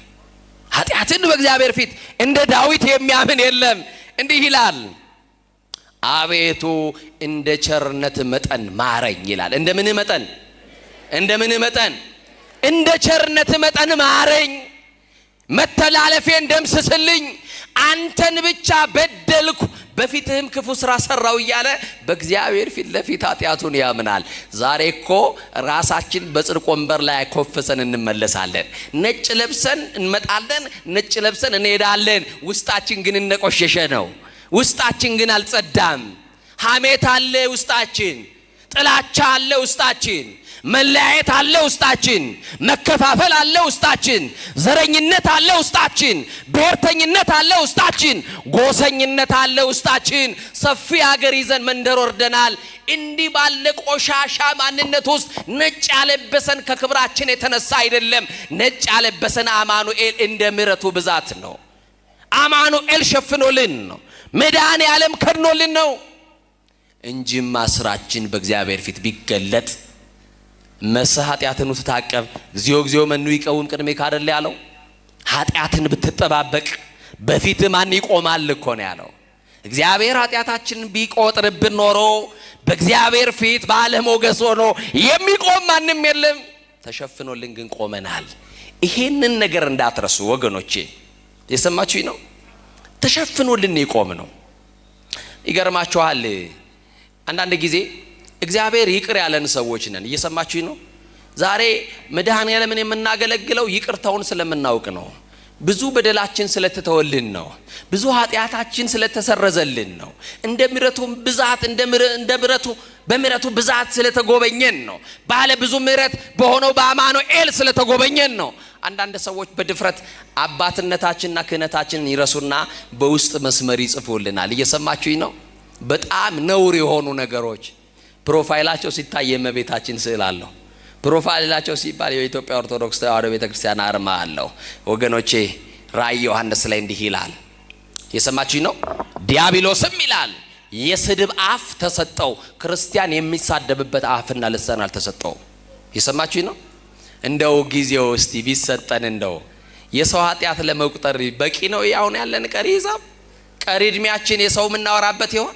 ኃጢአትን በእግዚአብሔር ፊት እንደ ዳዊት የሚያምን የለም። እንዲህ ይላል፣ አቤቱ እንደ ቸርነት መጠን ማረኝ ይላል። እንደምን መጠን? እንደምን መጠን? እንደ ቸርነት መጠን ማረኝ፣ መተላለፌን ደምስስልኝ፣ አንተን ብቻ በደልኩ፣ በፊትህም ክፉ ስራ ሰራው እያለ በእግዚአብሔር ፊት ለፊት ኃጢአቱን ያምናል። ዛሬ እኮ ራሳችን በጽድቅ ወንበር ላይ ኮፍሰን እንመለሳለን። ነጭ ለብሰን እንመጣለን፣ ነጭ ለብሰን እንሄዳለን። ውስጣችን ግን እንደቆሸሸ ነው። ውስጣችን ግን አልጸዳም። ሐሜት አለ ውስጣችን፣ ጥላቻ አለ ውስጣችን፣ መለያየት አለ ውስጣችን፣ መከፋፈል አለ ውስጣችን፣ ዘረኝነት አለ ውስጣችን፣ ብሔርተኝነት አለ ውስጣችን፣ ጎሰኝነት አለ ውስጣችን። ሰፊ ሀገር ይዘን መንደር ወርደናል። እንዲህ ባለ ቆሻሻ ማንነት ውስጥ ነጭ ያለበሰን ከክብራችን የተነሳ አይደለም። ነጭ ያለበሰን አማኑኤል እንደ ምሕረቱ ብዛት ነው። አማኑኤል ሸፍኖልን ነው። መድኃኔ ዓለም ከድኖልን ነው እንጂማ ስራችን በእግዚአብሔር ፊት ቢገለጥ መስህ ኃጢአትን ትታቀብ እግዚኦ እግዚኦ መኑ ይቀውም ቅድሜከ አይደል ያለው? ኃጢአትን ብትጠባበቅ በፊት ማን ይቆማል እኮ ነው ያለው። እግዚአብሔር ኃጢአታችንን ቢቆጥርብን ኖሮ በእግዚአብሔር ፊት ባለሞገስ ሆኖ የሚቆም ማንም የለም። ተሸፍኖልን ግን ቆመናል። ይሄንን ነገር እንዳትረሱ ወገኖቼ። የሰማችሁኝ ነው? ተሸፍኖልን ይቆም ነው። ይገርማችኋል፣ አንዳንድ ጊዜ እግዚአብሔር ይቅር ያለን ሰዎች ነን። እየሰማችሁኝ ነው? ዛሬ መድኃኔ ዓለምን የምናገለግለው ይቅርታውን ስለምናውቅ ነው። ብዙ በደላችን ስለተተወልን ነው። ብዙ ኃጢአታችን ስለተሰረዘልን ነው። እንደ ምሕረቱ ብዛት በምሕረቱ ብዛት ስለተጎበኘን ነው። ባለ ብዙ ምሕረት በሆነው በአማኑኤል ስለተጎበኘን ነው። አንዳንድ ሰዎች በድፍረት አባትነታችንና ክህነታችንን ይረሱና በውስጥ መስመር ይጽፉልናል። እየሰማችሁኝ ነው? በጣም ነውር የሆኑ ነገሮች ፕሮፋይላቸው ሲታይ የእመቤታችን ስዕል አለው። ፕሮፋይላቸው ሲባል የኢትዮጵያ ኦርቶዶክስ ተዋሕዶ ቤተክርስቲያን አርማ አለው። ወገኖቼ ራእይ ዮሐንስ ላይ እንዲህ ይላል። የሰማችሁኝ ነው? ዲያብሎስም ይላል የስድብ አፍ ተሰጠው፣ ክርስቲያን የሚሳደብበት አፍና ልሳን አልተሰጠው። የሰማችሁኝ ነው? እንደው ጊዜው እስቲ ቢሰጠን እንደው የሰው ኃጢአት ለመቁጠር በቂ ነው። ያውን ያለን ቀሪ ሂሳብ ቀሪ እድሜያችን የሰው የምናወራበት ይሆን?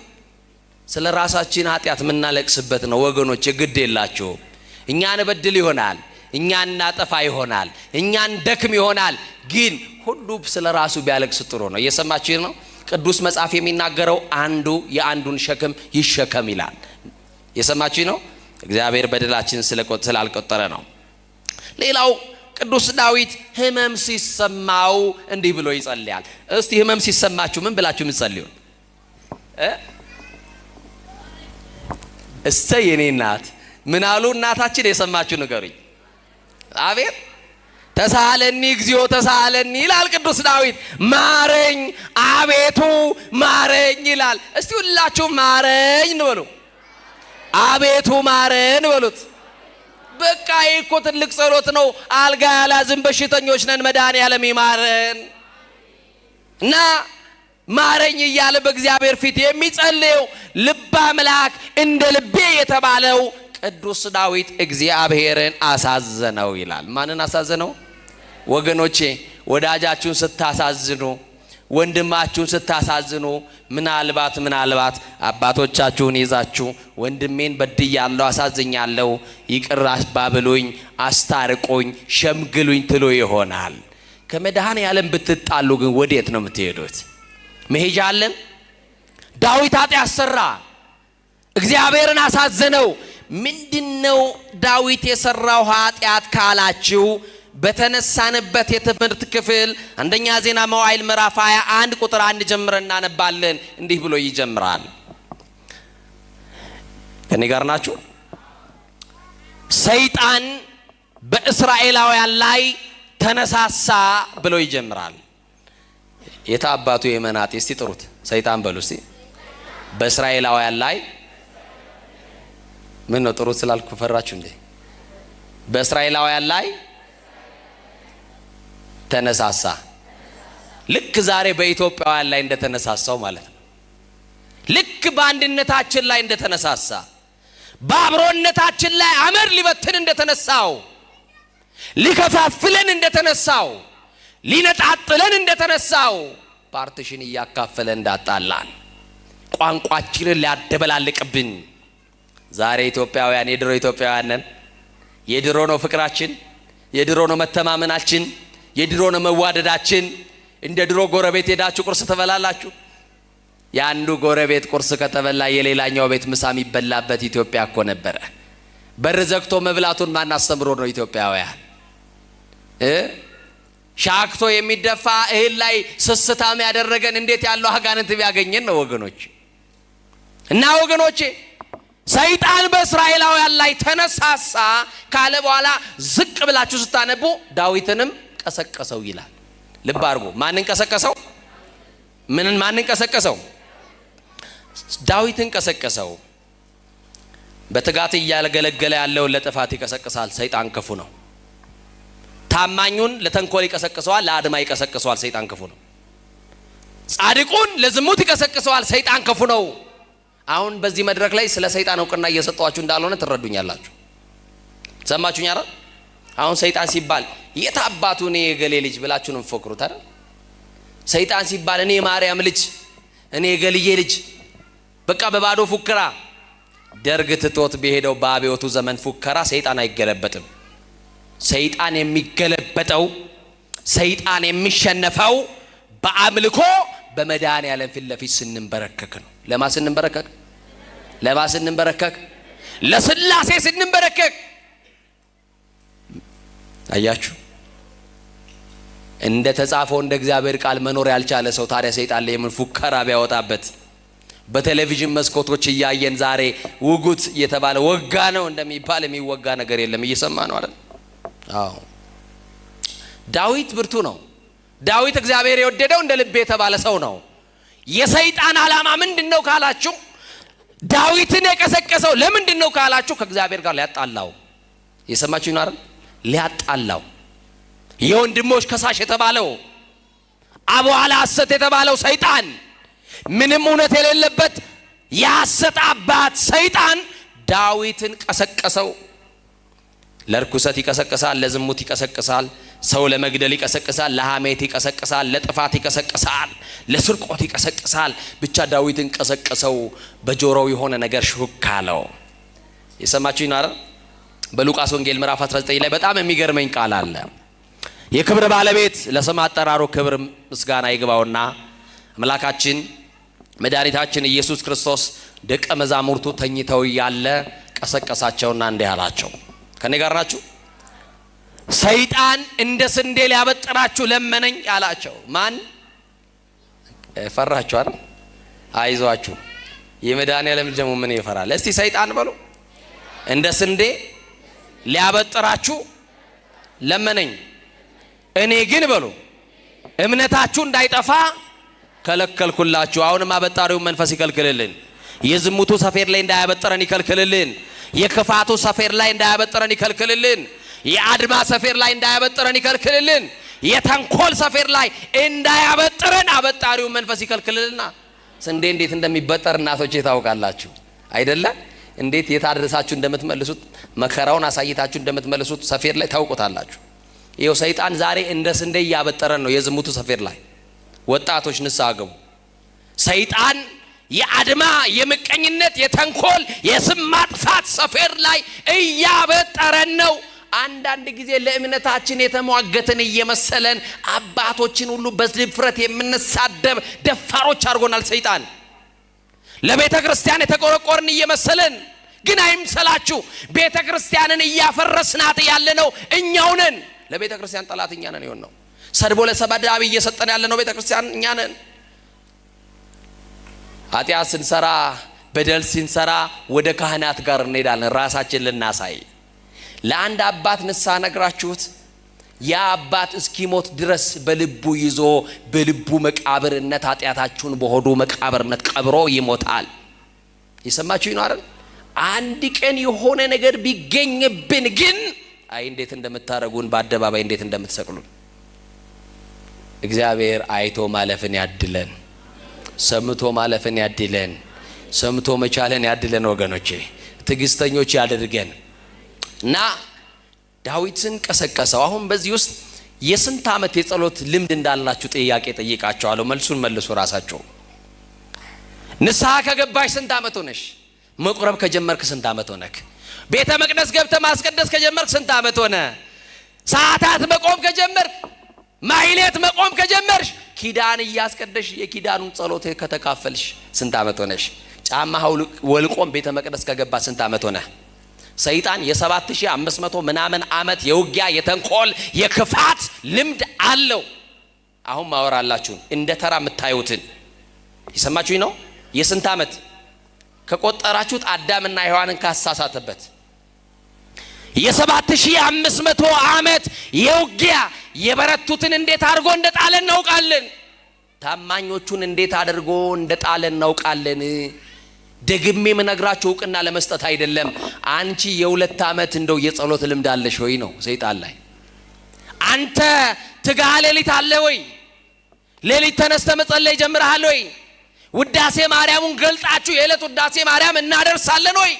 ስለ ራሳችን ኃጢአት የምናለቅስበት ነው ወገኖች። ግድ የላችሁ። እኛን በድል ይሆናል፣ እኛን እናጠፋ ይሆናል፣ እኛን ደክም ይሆናል። ግን ሁሉ ስለ ራሱ ቢያለቅስ ጥሩ ነው። እየሰማችሁ ነው? ቅዱስ መጽሐፍ የሚናገረው አንዱ የአንዱን ሸክም ይሸከም ይላል። የሰማችሁ ነው? እግዚአብሔር በደላችን ስላልቆጠረ ነው። ሌላው ቅዱስ ዳዊት ህመም ሲሰማው እንዲህ ብሎ ይጸልያል። እስቲ ህመም ሲሰማችሁ ምን ብላችሁ ምትጸልዩ? እሰይ የኔ እናት ምን አሉ እናታችን? የሰማችሁ ንገሩኝ። አቤት ተሳለኒ እግዚኦ ተሳለኒ ይላል ቅዱስ ዳዊት። ማረኝ አቤቱ ማረኝ ይላል። እስቲ ሁላችሁ ማረኝ ንበሉ። አቤቱ ማረን በሉት። በቃ ይኮ ትልቅ ጸሎት ነው። አልጋ ያላዝን በሽተኞች ነን፣ መድኃኔ ዓለም ይማረን እና ማረኝ እያለ በእግዚአብሔር ፊት የሚጸልየው ልበ አምላክ እንደ ልቤ የተባለው ቅዱስ ዳዊት እግዚአብሔርን አሳዘነው ይላል። ማንን አሳዘነው? ወገኖቼ ወዳጃችሁን ስታሳዝኑ፣ ወንድማችሁን ስታሳዝኑ፣ ምናልባት አባቶቻችሁን ይዛችሁ ወንድሜን በድያለሁ፣ አሳዝኛለሁ፣ ይቅር ባብሉኝ፣ አስታርቁኝ፣ ሸምግሉኝ ትሉ ይሆናል። ከመድኃኔ ዓለም ብትጣሉ ግን ወዴት ነው የምትሄዱት? መሄጃ አለን? ዳዊት ኃጢአት ሰራ፣ እግዚአብሔርን አሳዘነው። ምንድነው ዳዊት የሰራው ኃጢአት ካላችሁ በተነሳንበት የትምህርት ክፍል አንደኛ ዜና መዋዕል ምዕራፍ 21 ቁጥር 1 ጀምረን እናነባለን። እንዲህ ብሎ ይጀምራል። ከኔ ጋር ናችሁ? ሰይጣን በእስራኤላውያን ላይ ተነሳሳ ብሎ ይጀምራል። የታባቱ የመናጤ እስቲ ጥሩት። ሰይጣን በሉ እስቲ። በእስራኤላውያን ላይ ምን ነው ጥሩት ስላልኩ ፈራችሁ እንዴ? በእስራኤላውያን ላይ ተነሳሳ። ልክ ዛሬ በኢትዮጵያውያን ላይ እንደተነሳሳው ማለት ነው። ልክ በአንድነታችን ላይ እንደተነሳሳ፣ በአብሮነታችን ላይ አመድ ሊበትን እንደተነሳው፣ ሊከፋፍለን እንደተነሳው፣ ሊነጣጥለን እንደተነሳው፣ ፓርቲሽን እያካፈለ እንዳጣላን፣ ቋንቋችንን ሊያደበላልቅብን። ዛሬ ኢትዮጵያውያን የድሮ ኢትዮጵያውያን ነን። የድሮ ነው ፍቅራችን፣ የድሮ ነው መተማመናችን፣ የድሮ ነው መዋደዳችን። እንደ ድሮ ጎረቤት ሄዳችሁ ቁርስ ትበላላችሁ። የአንዱ ጎረቤት ቁርስ ከተበላ የሌላኛው ቤት ምሳ የሚበላበት ኢትዮጵያ እኮ ነበረ። በር ዘግቶ መብላቱን ማን አስተምሮ ነው ኢትዮጵያውያን? ሻክቶ የሚደፋ እህል ላይ ስስታም ያደረገን እንዴት ያለው አጋንንት ቢያገኘን ነው ወገኖች። እና ወገኖቼ ሰይጣን በእስራኤላውያን ላይ ተነሳሳ ካለ በኋላ ዝቅ ብላችሁ ስታነቡ ዳዊትንም ቀሰቀሰው ይላል። ልብ አድርጉ። ማንን ቀሰቀሰው? ማንን ቀሰቀሰው? ዳዊትን ቀሰቀሰው። በትጋት እያገለገለ ያለውን ለጥፋት ይቀሰቅሳል። ሰይጣን ክፉ ነው። ታማኙን ለተንኮል ይቀሰቅሰዋል፣ ለአድማ ይቀሰቅሰዋል። ሰይጣን ክፉ ነው። ጻድቁን ለዝሙት ይቀሰቅሰዋል። ሰይጣን ክፉ ነው። አሁን በዚህ መድረክ ላይ ስለ ሰይጣን እውቅና እየሰጧችሁ እንዳልሆነ ትረዱኛላችሁ። ሰማችሁኝ አይደል? አሁን ሰይጣን ሲባል የት አባቱ እኔ የገሌ ልጅ ብላችሁ ነው የምትፎክሩት አይደል? ሰይጣን ሲባል እኔ ማርያም ልጅ፣ እኔ የገልዬ ልጅ፣ በቃ በባዶ ፉከራ። ደርግ ትቶት በሄደው በአብዮቱ ዘመን ፉከራ ሰይጣን አይገለበጥም። ሰይጣን የሚገለበጠው፣ ሰይጣን የሚሸነፈው በአምልኮ በመድኃኔዓለም ፊት ለፊት ስንንበረከክ ነው። ለማ ስንንበረከክ? ለማ ስንንበረከክ? ለስላሴ ስንንበረከክ። አያችሁ፣ እንደ ተጻፈው እንደ እግዚአብሔር ቃል መኖር ያልቻለ ሰው ታዲያ ሰይጣን ላይ ምን ፉከራ ቢያወጣበት? በቴሌቪዥን መስኮቶች እያየን ዛሬ ውጉት እየተባለ ወጋ ነው እንደሚባል የሚወጋ ነገር የለም። እየሰማ ነው አይደል? አዎ። ዳዊት ብርቱ ነው። ዳዊት እግዚአብሔር የወደደው እንደ ልብ የተባለ ሰው ነው። የሰይጣን ዓላማ ምንድነው ካላችሁ፣ ዳዊትን የቀሰቀሰው ለምንድነው ካላችሁ፣ ከእግዚአብሔር ጋር ሊያጣላው። የሰማችሁ ነው አይደል? ሊያጣላው። የወንድሞች ከሳሽ የተባለው አቧላ ሐሰት የተባለው ሰይጣን፣ ምንም እውነት የሌለበት የሐሰት አባት ሰይጣን ዳዊትን ቀሰቀሰው። ለርኩሰት ይቀሰቅሳል፣ ለዝሙት ይቀሰቅሳል፣ ሰው ለመግደል ይቀሰቅሳል፣ ለሐሜት ይቀሰቅሳል፣ ለጥፋት ይቀሰቅሳል፣ ለስርቆት ይቀሰቅሳል። ብቻ ዳዊትን ቀሰቀሰው። በጆሮው የሆነ ነገር ሹክ አለው። የሰማችሁኝ አይደል? በሉቃስ ወንጌል ምዕራፍ 19 ላይ በጣም የሚገርመኝ ቃል አለ። የክብር ባለቤት ለስም አጠራሩ ክብር ምስጋና ይግባውና አምላካችን መድኃኒታችን ኢየሱስ ክርስቶስ ደቀ መዛሙርቱ ተኝተው ያለ ቀሰቀሳቸውና እንዲህ አላቸው። ከኔ ጋር ናችሁ? ሰይጣን እንደ ስንዴ ሊያበጥራችሁ ለመነኝ አላቸው። ማን? ፈራችሁ አይደል? አይዟችሁ። የመድኃኔዓለም ደግሞ ምን ይፈራል? እስቲ ሰይጣን በሉ። እንደ ስንዴ ሊያበጥራችሁ ለመነኝ፣ እኔ ግን በሉ እምነታችሁ እንዳይጠፋ ከለከልኩላችሁ። አሁንም አበጣሪው መንፈስ ይከልክልልን። የዝሙቱ ሰፌር ላይ እንዳያበጥረን ይከልክልልን። የክፋቱ ሰፌር ላይ እንዳያበጥረን ይከልክልልን። የአድማ ሰፌር ላይ እንዳያበጥረን ይከልክልልን። የተንኮል ሰፌር ላይ እንዳያበጥረን አበጣሪው መንፈስ ይከልክልልና። ስንዴ እንዴት እንደሚበጠር እናቶቼ ታውቃላችሁ አይደለ? እንዴት የታደረሳችሁ እንደምትመልሱት፣ መከራውን አሳይታችሁ እንደምትመልሱት ሰፌር ላይ ታውቁታላችሁ። ይኸው ሰይጣን ዛሬ እንደ ስንዴ እያበጠረን ነው። የዝሙቱ ሰፌር ላይ ወጣቶች ንስሐ ገቡ። ሰይጣን የአድማ፣ የምቀኝነት፣ የተንኮል፣ የስም ማጥፋት ሰፌር ላይ እያበጠረን ነው። አንዳንድ ጊዜ ለእምነታችን የተሟገትን እየመሰለን አባቶችን ሁሉ በድፍረት የምንሳደብ ደፋሮች አድርጎናል ሰይጣን። ለቤተ ክርስቲያን የተቆረቆርን እየመሰለን፣ ግን አይምሰላችሁ፣ ቤተ ክርስቲያንን እያፈረስናት ያለነው እኛው ነን። ለቤተ ክርስቲያን ጠላት እኛ ነን የሆነው። ሰድቦ ለሰባዳቢ እየሰጠን ያለነው ቤተ ክርስቲያን እኛ ነን። ኃጢአት ስንሰራ፣ በደል ስንሰራ ወደ ካህናት ጋር እንሄዳለን ራሳችን ልናሳይ። ለአንድ አባት ንስሐ ነግራችሁት ያ አባት እስኪሞት ድረስ በልቡ ይዞ በልቡ መቃብርነት ኃጢአታችሁን በሆዱ መቃብርነት ቀብሮ ይሞታል። የሰማችሁ ነው አይደል? አንድ ቀን የሆነ ነገር ቢገኝብን ግን አይ እንዴት እንደምታረጉን፣ በአደባባይ እንዴት እንደምትሰቅሉን እግዚአብሔር አይቶ ማለፍን ያድለን፣ ሰምቶ ማለፍን ያድለን፣ ሰምቶ መቻለን ያድለን። ወገኖቼ ትዕግስተኞች ያድርገን እና ዳዊትን ቀሰቀሰው። አሁን በዚህ ውስጥ የስንት ዓመት የጸሎት ልምድ እንዳላችሁ ጥያቄ ጠይቃቸዋለሁ። መልሱን መልሱ ራሳቸው። ንስሐ ከገባሽ ስንት ዓመት ሆነሽ? መቁረብ ከጀመርክ ስንት ዓመት ሆነክ? ቤተ መቅደስ ገብተህ ማስቀደስ ከጀመርክ ስንት ዓመት ሆነ? ሰዓታት መቆም ከጀመርክ፣ ማህሌት መቆም ከጀመርሽ፣ ኪዳን እያስቀደሽ የኪዳኑን ጸሎት ከተካፈልሽ ስንት ዓመት ሆነሽ? ጫማ ወልቆም ቤተ መቅደስ ከገባ ስንት ዓመት ሆነ? ሰይጣን የ7500 ምናምን ዓመት የውጊያ የተንኮል የክፋት ልምድ አለው። አሁን ማወራላችሁ እንደ ተራ የምታዩትን ይሰማችሁኝ ነው። የስንት ዓመት ከቆጠራችሁት አዳምና ሔዋንን ካሳሳተበት የ7500 ዓመት የውጊያ የበረቱትን እንዴት አድርጎ እንደጣለ እናውቃለን። ታማኞቹን እንዴት አድርጎ እንደጣለ እናውቃለን። ደግሜ ምነግራችሁ እውቅና ለመስጠት አይደለም። አንቺ የ2 ዓመት እንደው የጸሎት ልምድ አለሽ ወይ ነው ሰይጣን ላይ። አንተ ትጋ ሌሊት አለ ወይ? ሌሊት ተነስተ መጸለይ ጀምረሃል ወይ? ውዳሴ ማርያሙን ገልጣችሁ የዕለት ውዳሴ ማርያም እናደርሳለን ወይ?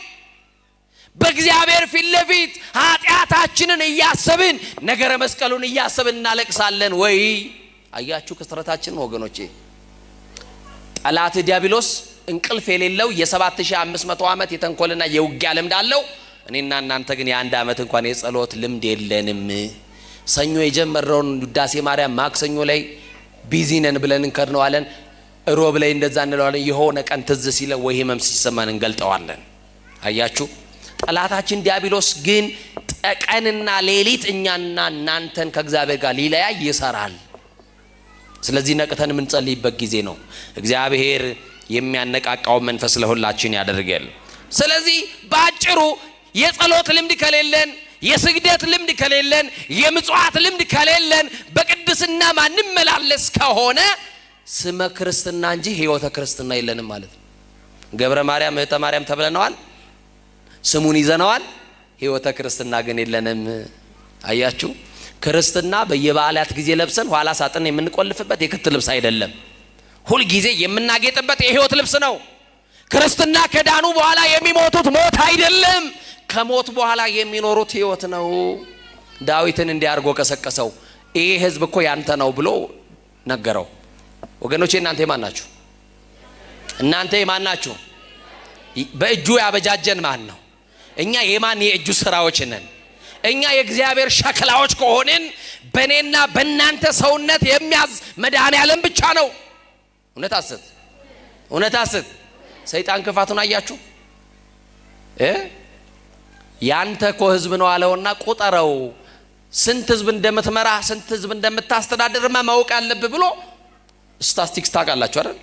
በእግዚአብሔር ፊት ለፊት ኃጢአታችንን እያሰብን ነገረ መስቀሉን እያሰብን እናለቅሳለን ወይ? አያችሁ ክስረታችን ወገኖቼ። ጠላት ዲያብሎስ እንቅልፍ የሌለው የ7500 ዓመት የተንኮልና የውጊያ ልምድ አለው። እኔና እናንተ ግን የ1 ዓመት እንኳን የጸሎት ልምድ የለንም። ሰኞ የጀመረውን ውዳሴ ማርያም ማክሰኞ ላይ ቢዚ ነን ብለን እንከድነዋለን። ሮብ ላይ እንደዛ እንለዋለን። የሆነ ቀን ትዝ ሲለ ወይ ህመም ሲሰማን እንገልጠዋለን። አያችሁ ጠላታችን ዲያብሎስ ግን ቀንና ሌሊት እኛና እናንተን ከእግዚአብሔር ጋር ሊለያይ ይሰራል። ስለዚህ ነቅተን የምንጸልይበት ጊዜ ነው። እግዚአብሔር የሚያነቃቃው መንፈስ ለሁላችን ያደርጋል። ስለዚህ ባጭሩ የጸሎት ልምድ ከሌለን፣ የስግደት ልምድ ከሌለን፣ የምጽዋት ልምድ ከሌለን፣ በቅድስና ማንመላለስ ከሆነ ስመ ክርስትና እንጂ ህይወተ ክርስትና የለንም ማለት ነው። ገብረ ማርያም እህተ ማርያም ተብለናል፣ ስሙን ይዘነዋል። ህይወተ ክርስትና ግን የለንም። አያችሁ ክርስትና በየበዓላት ጊዜ ለብሰን ኋላ ሳጥን የምንቆልፍበት የክት ልብስ አይደለም። ሁል ጊዜ የምናጌጥበት የህይወት ልብስ ነው። ክርስትና ከዳኑ በኋላ የሚሞቱት ሞት አይደለም፣ ከሞት በኋላ የሚኖሩት ህይወት ነው። ዳዊትን እንዲያርጎ ቀሰቀሰው። ይሄ ህዝብ እኮ ያንተ ነው ብሎ ነገረው። ወገኖቼ እናንተ የማን ናችሁ? እናንተ የማን ናችሁ? በእጁ ያበጃጀን ማን ነው? እኛ የማን የእጁ ስራዎች ነን? እኛ የእግዚአብሔር ሸክላዎች ከሆንን በእኔና በእናንተ ሰውነት የሚያዝ መድኃኔዓለም ብቻ ነው። እውነት አስት እውነት አስት ሰይጣን ክፋቱን አያችሁ። ያንተ እኮ ህዝብ ነው አለውና ቁጠረው። ስንት ህዝብ እንደምትመራ ስንት ህዝብ እንደምታስተዳድርማ ማወቅ አለብህ ብሎ ስታቲስቲክስ ታውቃላችሁ አይደል?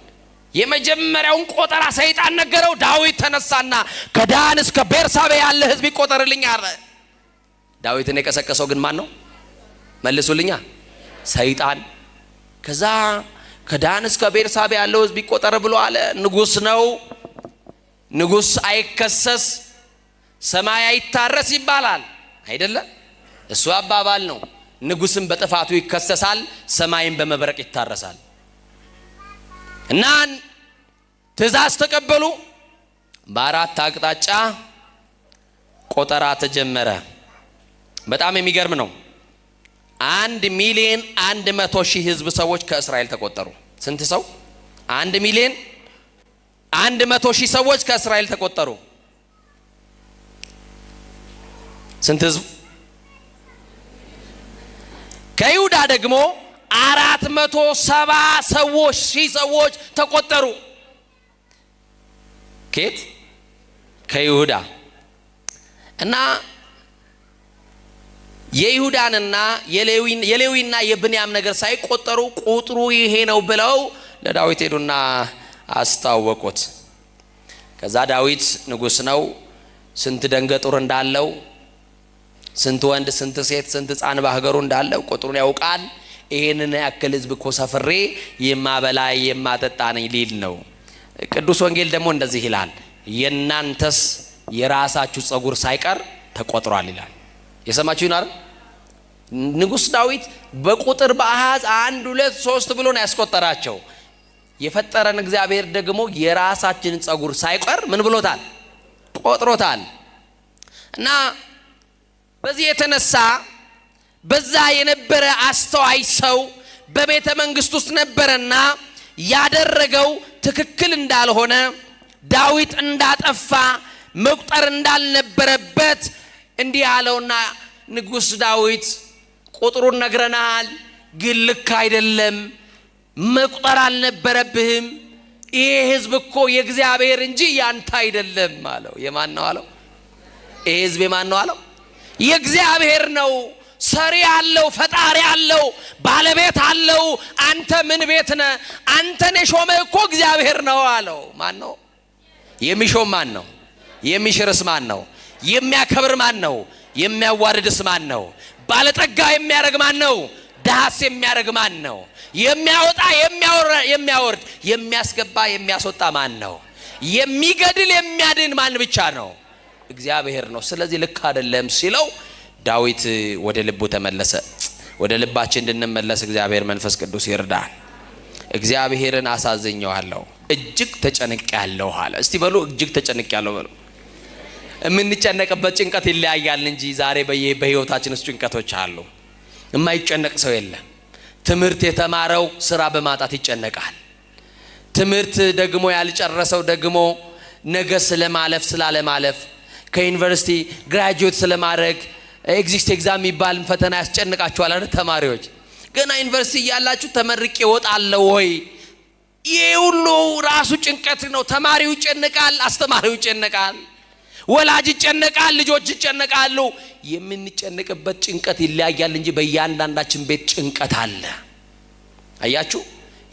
የመጀመሪያውን ቆጠራ ሰይጣን ነገረው። ዳዊት ተነሳና ከዳን እስከ ቤርሳቤ ያለ ህዝብ ይቆጠርልኝ አለ። ዳዊትን የቀሰቀሰው ግን ማን ነው? መልሱልኛ። ሰይጣን። ከዛ ከዳን እስከ ቤርሳቤ ያለው ህዝብ ይቆጠር ብሎ አለ። ንጉስ ነው። ንጉስ አይከሰስ ሰማይ አይታረስ ይባላል አይደለ? እሱ አባባል ነው። ንጉስም በጥፋቱ ይከሰሳል፣ ሰማይም በመብረቅ ይታረሳል። እና ትእዛዝ ተቀበሉ። በአራት አቅጣጫ ቆጠራ ተጀመረ። በጣም የሚገርም ነው። 1,100,000 ህዝብ ሰዎች ከእስራኤል ተቆጠሩ። ስንት ሰው? 1,100,000 ሰዎች ከእስራኤል ተቆጠሩ። ስንት ህዝብ? ከይሁዳ ደግሞ 470,000 ሰዎች ተቆጠሩ። ከየት? ከይሁዳ። እና የይሁዳንና የሌዊና የብንያም ነገር ሳይቆጠሩ ቁጥሩ ይሄ ነው ብለው ለዳዊት ሄዱና አስታወቁት። ከዛ ዳዊት ንጉስ ነው። ስንት ደንገጡር እንዳለው፣ ስንት ወንድ፣ ስንት ሴት፣ ስንት ሕፃን በሀገሩ እንዳለው ቁጥሩን ያውቃል። ይሄንን ያክል ህዝብ እኮ ሰፍሬ የማበላ የማጠጣ ነኝ ሊል ነው። ቅዱስ ወንጌል ደግሞ እንደዚህ ይላል፣ የናንተስ የራሳችሁ ጸጉር ሳይቀር ተቆጥሯል ይላል። የሰማችሁ ይናር ንጉሥ ዳዊት በቁጥር በአሃዝ 1 2 3 ብሎ ነው ያስቆጠራቸው። የፈጠረን እግዚአብሔር ደግሞ የራሳችንን ጸጉር ሳይቀር ምን ብሎታል? ቆጥሮታል። እና በዚህ የተነሳ በዛ የነበረ አስተዋይ ሰው በቤተ መንግስት ውስጥ ነበረና ያደረገው ትክክል እንዳልሆነ ዳዊት እንዳጠፋ መቁጠር እንዳልነበረበት እንዲህ አለውና ንጉሥ ዳዊት ቁጥሩን ነግረናል፣ ግን ልክ አይደለም፣ መቁጠር አልነበረብህም። ይሄ ህዝብ እኮ የእግዚአብሔር እንጂ ያንተ አይደለም አለው። የማን ነው አለው? ይሄ ህዝብ የማን ነው አለው? የእግዚአብሔር ነው። ሰሪ አለው፣ ፈጣሪ አለው፣ ባለቤት አለው። አንተ ምን ቤት ነህ? አንተን የሾመ እኮ እግዚአብሔር ነው አለው። ማን ነው የሚሾም? ማን ነው የሚሽርስ? ማን ነው የሚያከብር? ማን ነው የሚያዋርድስ? ማን ነው ባለጠጋ የሚያረግ? ማን ነው ድሃስ የሚያረግ? ማን ነው የሚያወጣ የሚያወርድ የሚያስገባ የሚያስወጣ? ማን ነው የሚገድል የሚያድን? ማን ብቻ ነው? እግዚአብሔር ነው። ስለዚህ ልክ አይደለም ሲለው ዳዊት ወደ ልቡ ተመለሰ። ወደ ልባችን እንድንመለስ እግዚአብሔር መንፈስ ቅዱስ ይርዳን። እግዚአብሔርን አሳዝኘዋለሁ፣ እጅግ ተጨንቄያለሁ አለ። እስቲ በሉ እጅግ ተጨንቄያለሁ በሉ። የምንጨነቅበት ጭንቀት ይለያያል እንጂ ዛሬ በህይወታችን ውስጥ ጭንቀቶች አሉ። የማይጨነቅ ሰው የለም። ትምህርት የተማረው ስራ በማጣት ይጨነቃል። ትምህርት ደግሞ ያልጨረሰው ደግሞ ነገ ስለማለፍ ስላለማለፍ ከዩኒቨርሲቲ ግራጁዌት ስለማድረግ ኤግዚስት ኤግዛም የሚባል ፈተና ያስጨንቃችኋል አይደል? ተማሪዎች ገና ዩኒቨርሲቲ ያላችሁ ተመርቄ እወጣለሁ ወይ? ይሄ ሁሉ ራሱ ጭንቀት ነው። ተማሪው ይጨነቃል፣ አስተማሪው ይጨነቃል፣ ወላጅ ይጨነቃል፣ ልጆች ይጨነቃሉ። የምንጨነቅበት ጭንቀት ይለያያል እንጂ በእያንዳንዳችን ቤት ጭንቀት አለ። አያችሁ?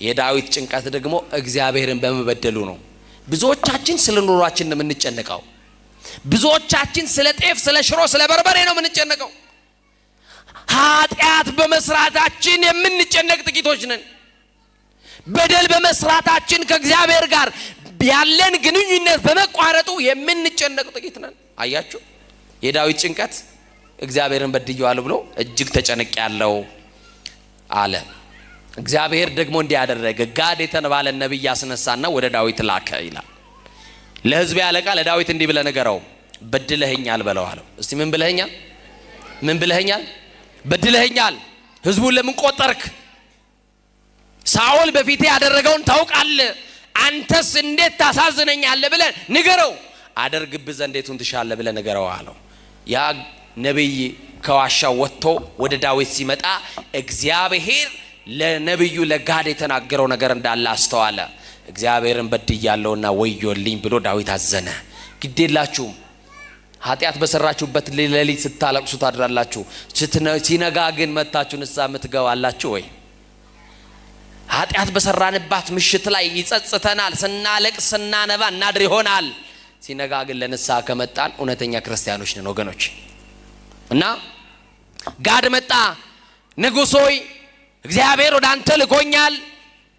የዳዊት ጭንቀት ደግሞ እግዚአብሔርን በመበደሉ ነው። ብዙዎቻችን ስለ ኑሯችን ነው የምንጨነቀው። ብዙዎቻችን ስለ ጤፍ፣ ስለ ሽሮ፣ ስለ በርበሬ ነው የምንጨነቀው። ኃጢአት በመስራታችን የምንጨነቅ ጥቂቶች ነን። በደል በመስራታችን ከእግዚአብሔር ጋር ያለን ግንኙነት በመቋረጡ የምንጨነቅ ጥቂት ነን። አያችሁ? የዳዊት ጭንቀት እግዚአብሔርን በድየዋለሁ ብሎ እጅግ ተጨንቄያለሁ አለ። እግዚአብሔር ደግሞ እንዲያደረገ ጋድ የተባለ ነብይ ያስነሳና ወደ ዳዊት ላከ ይላል። ለሕዝብ ያለቃ ለዳዊት እንዲህ ብለህ ንገረው፣ በድለኸኛል በለው አለው። እስቲ ምን ብለኸኛል? ምን ብለኸኛል? በድለኸኛል። ሕዝቡን ለምን ቆጠርክ? ሳኦል በፊቴ ያደረገውን ታውቃለህ። አንተስ እንዴት ታሳዝነኛለህ ብለህ ንገረው። አደርግብህ ዘንድ የቱን ትሻለህ ብለህ ንገረው አለው። ያ ነብይ ከዋሻው ወጥቶ ወደ ዳዊት ሲመጣ እግዚአብሔር ለነብዩ ለጋድ የተናገረው ነገር እንዳለ አስተዋለ። እግዚአብሔርን በድያለሁና ወዮልኝ ብሎ ዳዊት አዘነ። ግዴላችሁም ኃጢአት በሰራችሁበት ሌሊት ስታለቅሱ ታድራላችሁ፣ ሲነጋ ግን መታችሁ ንስሐ የምትገባላችሁ ወይ? ኃጢአት በሰራንባት ምሽት ላይ ይጸጽተናል። ስናለቅስ ስናነባ እናድር ይሆናል። ሲነጋ ግን ለንስሐ ከመጣን እውነተኛ ክርስቲያኖች ነን ወገኖች። እና ጋድ መጣ። ንጉሥ ሆይ እግዚአብሔር ወደ አንተ ልኮኛል፣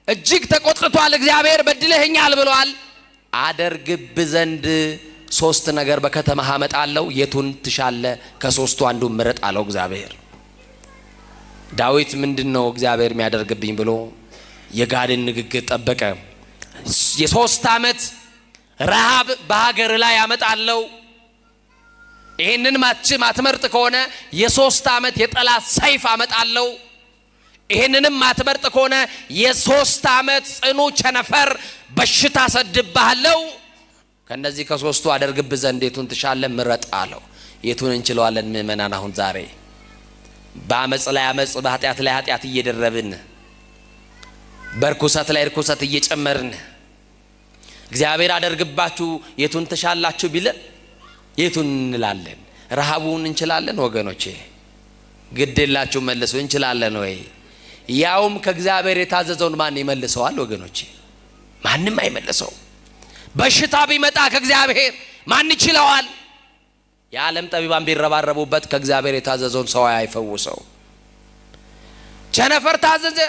እጅግ ተቆጥቷል፣ እግዚአብሔር በድለኸኛል ብሏል። አደርግብህ ዘንድ 3 ነገር በከተማህ አመጣለሁ፣ የቱን ትሻለህ? ከ3ቱ አንዱን ምረጥ አለው እግዚአብሔር። ዳዊት ምንድነው እግዚአብሔር የሚያደርግብኝ ብሎ የጋድን ንግግር ጠበቀ። የ3 ዓመት ረሃብ በሀገር ላይ ያመጣለሁ፣ ይሄንን ማትመርጥ ከሆነ የ3 ዓመት የጠላት ሰይፍ አመጣለሁ፣ ይሄንንም ማትመርጥ ከሆነ የ3 ዓመት ጽኑ ቸነፈር በሽታ ሰድብሃለሁ። ከነዚህ ከ3ቱ አደርግብህ ዘንድ የቱን ትሻለህ? ምረጥ አለው። የቱን እንችለዋለን ምእመናን? አሁን ዛሬ በአመጽ ላይ አመጽ፣ በኃጢአት ላይ ኃጢአት እየደረብን፣ በርኩሰት ላይ ርኩሰት እየጨመርን እግዚአብሔር አደርግባችሁ የቱን ትሻላችሁ ቢለን የቱን እንላለን? ረሃቡን እንችላለን ወገኖቼ? ግዴላችሁ መልሱ። እንችላለን ወይ? ያውም ከእግዚአብሔር የታዘዘውን ማን ይመልሰዋል ወገኖቼ? ማንም አይመልሰው። በሽታ ቢመጣ ከእግዚአብሔር ማን ይችለዋል? የዓለም ጠቢባን ቢረባረቡበት ከእግዚአብሔር የታዘዘውን ሰው አይፈውሰው። ቸነፈር ታዘዘ፣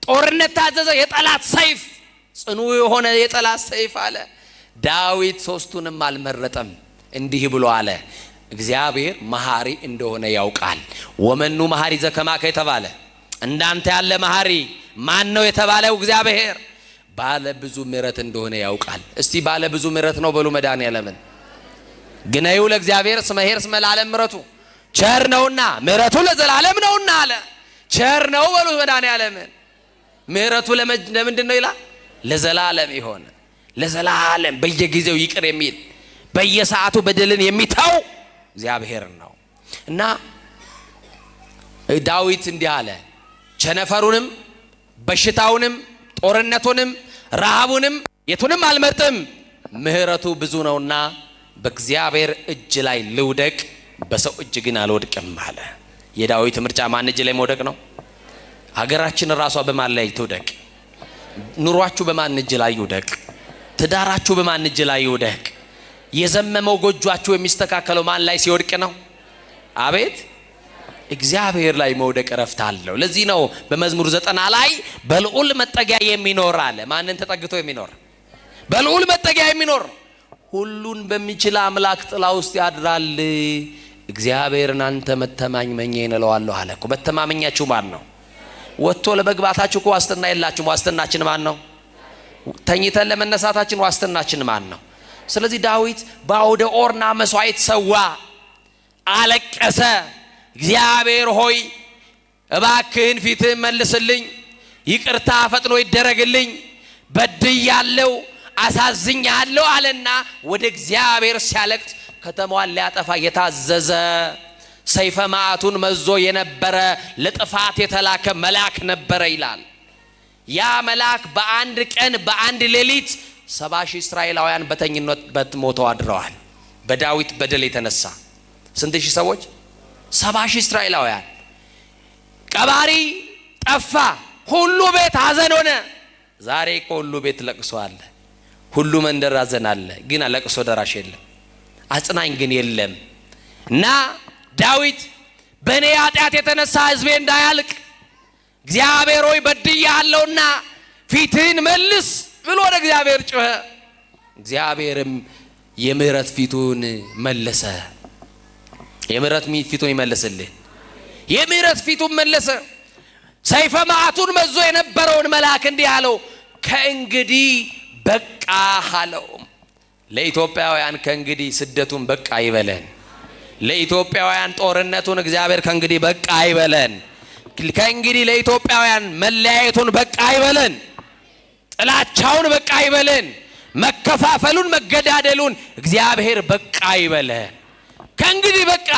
ጦርነት ታዘዘ፣ የጠላት ሰይፍ፣ ጽኑ የሆነ የጠላት ሰይፍ አለ። ዳዊት 3ቱንም አልመረጠም። እንዲህ ብሎ አለ፣ እግዚአብሔር መሐሪ እንደሆነ ያውቃል። ወመኑ መሐሪ ዘከማከ የተባለ እንዳንተ ያለ መሐሪ ማን ነው የተባለው? እግዚአብሔር ባለ ብዙ ምሕረት እንደሆነ ያውቃል። እስቲ ባለ ብዙ ምሕረት ነው በሉ መድኃኔዓለምን። ግነዩ ለእግዚአብሔር እስመ ኄር እስመ ለዓለም ምሕረቱ ቸር ነውና ምሕረቱ ለዘላለም ነውና አለ። ቸር ነው በሉ መድኃኔዓለምን። ምሕረቱ ለምንድን ነው ይላል? ለዘላለም ይሆን ለዘላለም በየጊዜው ይቅር የሚል በየሰዓቱ በደልን የሚተው እግዚአብሔር ነው። እና ዳዊት እንዲህ አለ፣ ቸነፈሩንም በሽታውንም ጦርነቱንም ረሃቡንም የቱንም አልመርጥም፣ ምሕረቱ ብዙ ነውና በእግዚአብሔር እጅ ላይ ልውደቅ፣ በሰው እጅ ግን አልወድቅም አለ። የዳዊት ምርጫ ማን እጅ ላይ መውደቅ ነው? ሀገራችን ራሷ በማን ላይ ትውደቅ? ኑሯችሁ በማን እጅ ላይ ይውደቅ? ትዳራችሁ በማን እጅ ላይ ይውደቅ? የዘመመው ጎጇችሁ የሚስተካከለው ማን ላይ ሲወድቅ ነው? አቤት እግዚአብሔር ላይ መውደቅ ረፍት አለው። ለዚህ ነው በመዝሙር 90 ላይ በልዑል መጠጊያ የሚኖር አለ። ማንን ተጠግቶ የሚኖር? በልዑል መጠጊያ የሚኖር ሁሉን በሚችል አምላክ ጥላ ውስጥ ያድራል። እግዚአብሔርን አንተ መተማመኛዬ እለዋለሁ አለ እኮ። መተማመኛችሁ ማን ነው? ወጥቶ ለመግባታችሁ እኮ ዋስትና የላችሁም። ዋስትናችን ማን ነው? ተኝተን ለመነሳታችን ዋስትናችን ማን ነው? ስለዚህ ዳዊት በአውደ ኦርና መስዋዕት ሰዋ፣ አለቀሰ። እግዚአብሔር ሆይ እባክህን ፊትህን መልስልኝ፣ ይቅርታ ፈጥኖ ይደረግልኝ፣ በድያለሁ፣ አሳዝኛለሁ አለና ወደ እግዚአብሔር ሲያለቅስ ከተማዋን ሊያጠፋ የታዘዘ ሰይፈ መዓቱን መዞ የነበረ ለጥፋት የተላከ መልአክ ነበረ ይላል። ያ መልአክ በአንድ ቀን በአንድ ሌሊት 70,000 እስራኤላውያን በተኝነት ሞተው አድረዋል። በዳዊት በደል የተነሳ ስንት ሺህ ሰዎች? 70,000 እስራኤላውያን። ቀባሪ ጠፋ። ሁሉ ቤት ሐዘን ሆነ። ዛሬ እኮ ሁሉ ቤት ለቅሶ አለ። ሁሉ መንደር ሐዘን አለ፣ ግን ለቅሶ ደራሽ የለም፣ አጽናኝ ግን የለም። እና ዳዊት በእኔ ኃጢአት የተነሳ ሕዝቤ እንዳያልቅ እግዚአብሔር ሆይ በድያለሁና ፊትህን መልስ ብሎ ወደ እግዚአብሔር ጮኸ። እግዚአብሔርም የምህረት ፊቱን መለሰ። የምህረት ፊቱን ይመልስልህ። የምህረት ፊቱን መለሰ። ሰይፈ መዓቱን መዞ የነበረውን መልአክ እንዲህ አለው፣ ከእንግዲህ በቃ አለው። ለኢትዮጵያውያን ከእንግዲህ ስደቱን በቃ ይበለን። ለኢትዮጵያውያን ጦርነቱን እግዚአብሔር ከእንግዲህ በቃ ይበለን። ከእንግዲህ ለኢትዮጵያውያን መለያየቱን በቃ ይበለን። ጥላቻውን በቃ ይበለን። መከፋፈሉን መገዳደሉን እግዚአብሔር በቃ ይበለን። ከእንግዲህ በቃ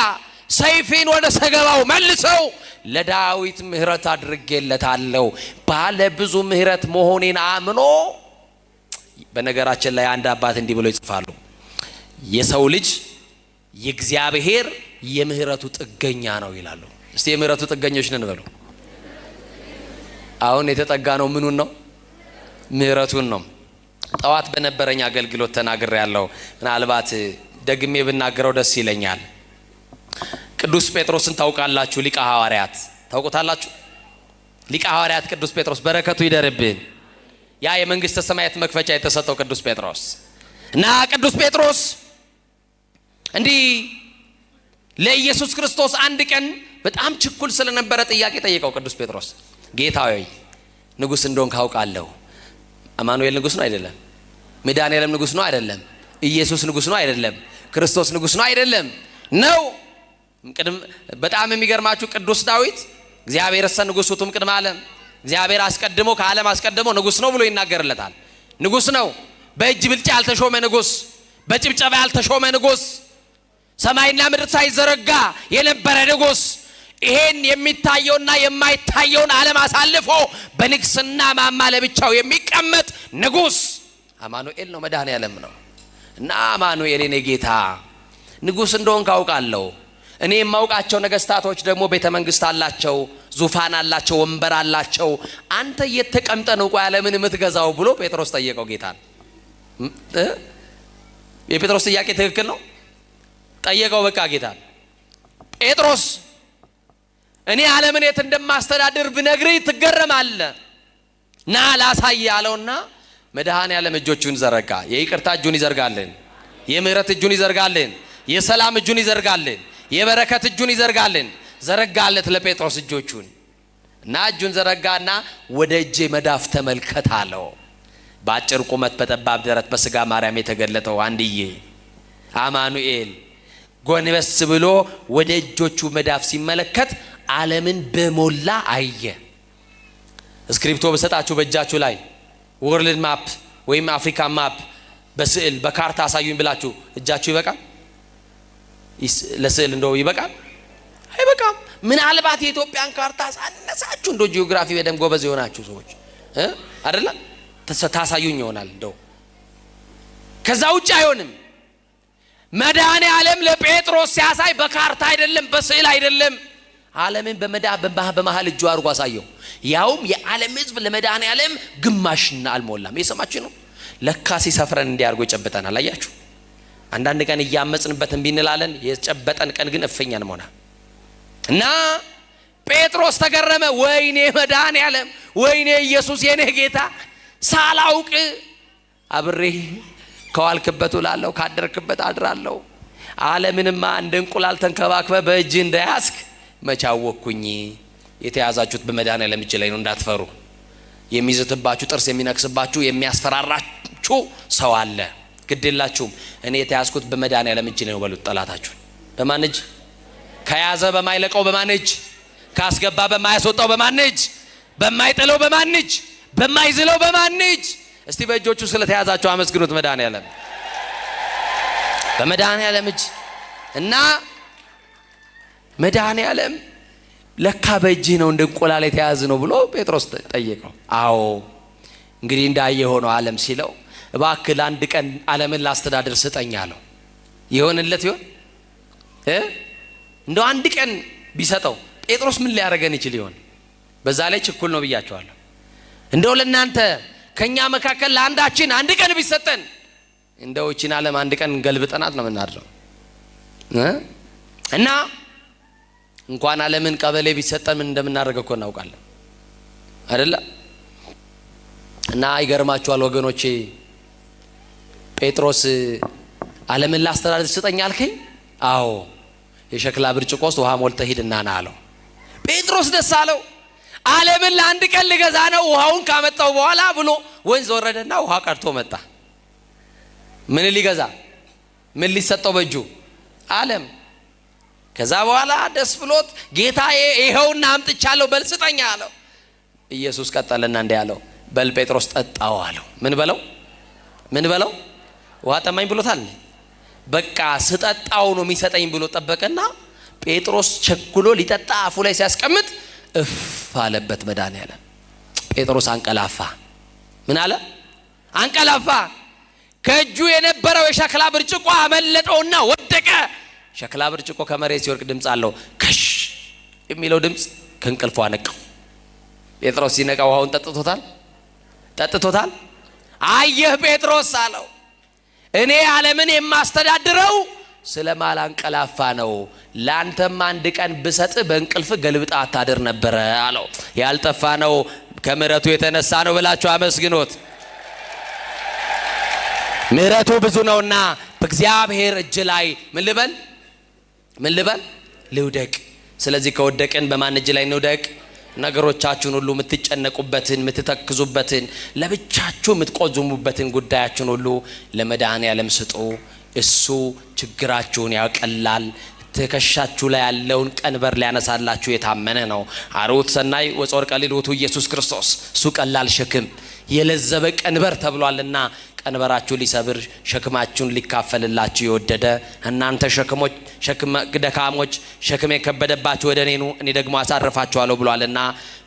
ሰይፌን ወደ ሰገባው መልሰው፣ ለዳዊት ምህረት አድርጌለታለሁ ባለ ብዙ ምህረት መሆኔን አምኖ። በነገራችን ላይ አንድ አባት እንዲህ ብሎ ይጽፋሉ፣ የሰው ልጅ የእግዚአብሔር የምህረቱ ጥገኛ ነው ይላሉ። እስቲ የምህረቱ ጥገኞች ነን በሉ። አሁን የተጠጋ ነው ምኑን ነው? ምህረቱን ነው። ጠዋት በነበረኝ አገልግሎት ተናግሬ ያለው ምናልባት ደግሜ ብናገረው ደስ ይለኛል። ቅዱስ ጴጥሮስን ታውቃላችሁ? ሊቀ ሐዋርያት ታውቁታላችሁ? ሊቀ ሐዋርያት ቅዱስ ጴጥሮስ በረከቱ ይደርብን። ያ የመንግስተ ሰማያት መክፈቻ የተሰጠው ቅዱስ ጴጥሮስ እና ቅዱስ ጴጥሮስ እንዲህ ለኢየሱስ ክርስቶስ አንድ ቀን በጣም ችኩል ስለነበረ ጥያቄ ጠየቀው። ቅዱስ ጴጥሮስ ጌታ ሆይ ንጉሥ እንደሆንክ አውቃለሁ። አማኑኤል ንጉሥ ነው አይደለም? መድኃኔዓለም ንጉሥ ነው አይደለም? ኢየሱስ ንጉሥ ነው አይደለም? ክርስቶስ ንጉሥ ነው አይደለም? ነው። በጣም የሚገርማችሁ ቅዱስ ዳዊት እግዚአብሔር እሰ ንጉሥ ውእቱ እምቅድመ ዓለም፣ እግዚአብሔር አስቀድሞ ከዓለም አስቀድሞ ንጉሥ ነው ብሎ ይናገርለታል። ንጉሥ ነው። በእጅ ብልጫ ያልተሾመ ንጉሥ፣ በጭብጨባ ያልተሾመ ንጉሥ፣ ሰማይና ምድር ሳይዘረጋ የነበረ ንጉሥ፣ ይሄን የሚታየውና የማይታየውን ዓለም አሳልፎ በንግስና ማማ ለብቻው የሚቀመጥ ንጉሥ አማኑኤል ነው፣ መድኃኔዓለም ነው። እና አማኑኤል የኔ ጌታ ንጉሥ እንደሆንክ አውቃለሁ። እኔ የማውቃቸው ነገስታቶች ደግሞ ቤተ መንግስት አላቸው፣ ዙፋን አላቸው፣ ወንበር አላቸው። አንተ እየተቀምጠ ነው ቆይ ዓለምን የምትገዛው ብሎ ጴጥሮስ ጠየቀው ጌታን። የጴጥሮስ ጥያቄ ትክክል ነው። ጠየቀው በቃ ጌታን። ጴጥሮስ እኔ ዓለምን የት እንደማስተዳድር ብነግርህ ትገረማለህ፣ ና ላሳይ አለውና መድኃኔዓለም እጆቹን ዘረጋ። የይቅርታ እጁን ይዘርጋልን፣ የምህረት እጁን ይዘርጋልን። የሰላም እጁን ይዘርጋልን፣ የበረከት እጁን ይዘርጋልን። ዘረጋለት ለጴጥሮስ እጆቹን እና እጁን ዘረጋና ወደ እጄ መዳፍ ተመልከት አለው። በአጭር ቁመት በጠባብ ደረት በስጋ ማርያም የተገለጠው አንድዬ አማኑኤል ጎንበስ ብሎ ወደ እጆቹ መዳፍ ሲመለከት ዓለምን በሞላ አየ። እስክሪፕቶ በሰጣችሁ በእጃችሁ ላይ ወርልድ ማፕ ወይም አፍሪካ ማፕ በስዕል በካርታ አሳዩኝ ብላችሁ እጃችሁ ይበቃል? ለስዕል እንደው ይበቃል? አይበቃም። ምናልባት የኢትዮጵያን ካርታ ሳነሳችሁ እንደው ጂኦግራፊ በደም ጎበዝ የሆናችሁ ሰዎች አይደለ ታሳዩኝ ይሆናል እንደው። ከዛ ውጭ አይሆንም። መድኃኔ ዓለም ለጴጥሮስ ሲያሳይ በካርታ አይደለም፣ በስዕል አይደለም። ዓለምን በመሃል እጁ አድርጎ አሳየው። ያውም የዓለም ሕዝብ ለመድኃኔ ዓለም ግማሽና አልሞላም። የሰማችሁ ነው። ለካ ሲሰፍረን እንዲያርጎ ይጨብጠናል። አያችሁ፣ አንዳንድ ቀን እያመጽንበት እምቢ እንላለን። የጨበጠን ቀን ግን እፍኛን መሆና እና ጴጥሮስ ተገረመ። ወይኔ መድኃኔ ዓለም፣ ወይኔ ኢየሱስ የኔ ጌታ፣ ሳላውቅ አብሬ ከዋልክበት ውላለሁ፣ ካደርክበት አድራለሁ። ዓለምንማ እንደ እንቁላል ተንከባክበ በእጅ እንዳያስክ መቻወኩኝ። የተያዛችሁት በመድኃኔ ዓለም እጅ ላይ ነው፣ እንዳትፈሩ። የሚዝትባችሁ፣ ጥርስ የሚነክስባችሁ፣ የሚያስፈራራችሁ ሰው አለ። ግድላችሁም። እኔ የተያዝኩት በመድኃኔ ዓለም እጅ ነው በሉት ጠላታችሁ። በማን እጅ? ከያዘ በማይለቀው በማን እጅ? ካስገባ በማያስወጣው በማን እጅ? በማይጥለው በማን እጅ? በማይዝለው በማን እጅ? እስቲ በእጆቹ ስለተያዛችሁ አመስግኑት መድኃኔ ዓለም። በመድኃኔ ዓለም እጅ እና መድኃኔ ዓለም ለካ በእጅ ነው እንደ እንቁላል የተያዘ ነው ብሎ ጴጥሮስ ጠየቀው። አዎ እንግዲህ እንዳየ ሆኖ ዓለም ሲለው እባክህ ለአንድ ቀን ዓለምን ላስተዳድር ስጠኝ አለው። ይሆንለት ይሆን? እንደው አንድ ቀን ቢሰጠው ጴጥሮስ ምን ሊያደርገን ይችል ይሆን? በዛ ላይ ችኩል ነው ብያቸዋለሁ። እንደው ለእናንተ ከኛ መካከል ለአንዳችን አንድ ቀን ቢሰጠን እንደው እቺን ዓለም አንድ ቀን ገልብጠናት ነው የምናድረው እና እንኳን ዓለምን ቀበሌ ቢሰጠን ምን እንደምናደርገው እኮ እናውቃለን አይደለ? እና ይገርማችኋል ወገኖቼ፣ ጴጥሮስ ዓለምን ላስተዳድር ስጠኝ አልከኝ? አዎ የሸክላ ብርጭቆ ውስጥ ውሃ ሞልተህ ሂድና ና አለው። ጴጥሮስ ደስ አለው። ዓለምን ለአንድ ቀን ልገዛ ነው ውሃውን ካመጣው በኋላ ብሎ ወንዝ ወረደና ውሃ ቀርቶ መጣ። ምን ሊገዛ? ምን ሊሰጠው በእጁ? ዓለም። ከዛ በኋላ ደስ ብሎት ጌታዬ ይኸውና አምጥቻለሁ በል ስጠኝ አለው። ኢየሱስ ቀጠለና እንዲህ አለው፣ በል ጴጥሮስ ጠጣው አለው። ምን በለው? ምን በለው? ውሃ ጠማኝ ብሎታል። በቃ ስጠጣው ነው የሚሰጠኝ ብሎ ጠበቀና ጴጥሮስ ቸኩሎ ሊጠጣ አፉ ላይ ሲያስቀምጥ እፍ አለበት መድኃኔ ዓለም። ጴጥሮስ አንቀላፋ። ምን አለ? አንቀላፋ። ከእጁ የነበረው የሸክላ ብርጭቆ አመለጠውና ወደቀ። ሸክላ ብርጭቆ ከመሬት ሲወርቅ ድምፅ አለው። ከሽ የሚለው ድምፅ ከእንቅልፉ አነቃው። ጴጥሮስ ሲነቃ ውሃውን ጠጥቶታል። አየህ ጴጥሮስ አለው፣ እኔ ዓለምን የማስተዳድረው ስለማላንቀላፋ ነው። ላንተም አንድ ቀን ብሰጥ በእንቅልፍ ገልብጣ አታድር ነበረ አለው። ያልጠፋ ነው ከምሕረቱ የተነሳ ነው ብላችሁ አመስግኖት። ምሕረቱ ብዙ ነውና በእግዚአብሔር እጅ ላይ ምን ልበል ልውደቅ። ስለዚህ ከወደቅን በማን እጅ ላይ እንውደቅ? ነገሮቻችሁን ሁሉ የምትጨነቁበትን፣ የምትተክዙበትን፣ ለብቻችሁ የምትቆዝሙበትን ጉዳያችሁን ሁሉ ለመድኃኔ ዓለም ስጡ። እሱ ችግራችሁን ያቀላል። ትከሻችሁ ላይ ያለውን ቀንበር ሊያነሳላችሁ የታመነ ነው። አርዑት ሰናይ ወጾር ቀሊል ውእቱ ኢየሱስ ክርስቶስ። እሱ ቀላል ሸክም የለዘበ ቀንበር ተብሏልና ቀንበራችሁ ሊሰብር ሸክማችሁን ሊካፈልላችሁ የወደደ እናንተ ደካሞች ሸክም የከበደባችሁ ወደ እኔ ኑ እኔ ደግሞ አሳርፋችኋለሁ ብሏልና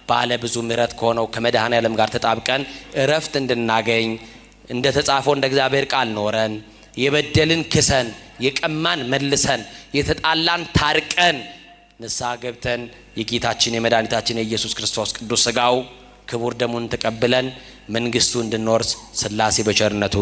ባለ ብዙ ምሕረት ከሆነው ከመድኃኔ ዓለም ጋር ተጣብቀን እረፍት እንድናገኝ እንደ ተጻፈው እንደ እግዚአብሔር ቃል ኖረን የበደልን ክሰን የቀማን መልሰን የተጣላን ታርቀን ንስሐ ገብተን የጌታችን የመድኃኒታችን የኢየሱስ ክርስቶስ ቅዱስ ሥጋው ክቡር ደሙን ተቀብለን መንግስቱ እንድንወርስ ሥላሴ በቸርነቱ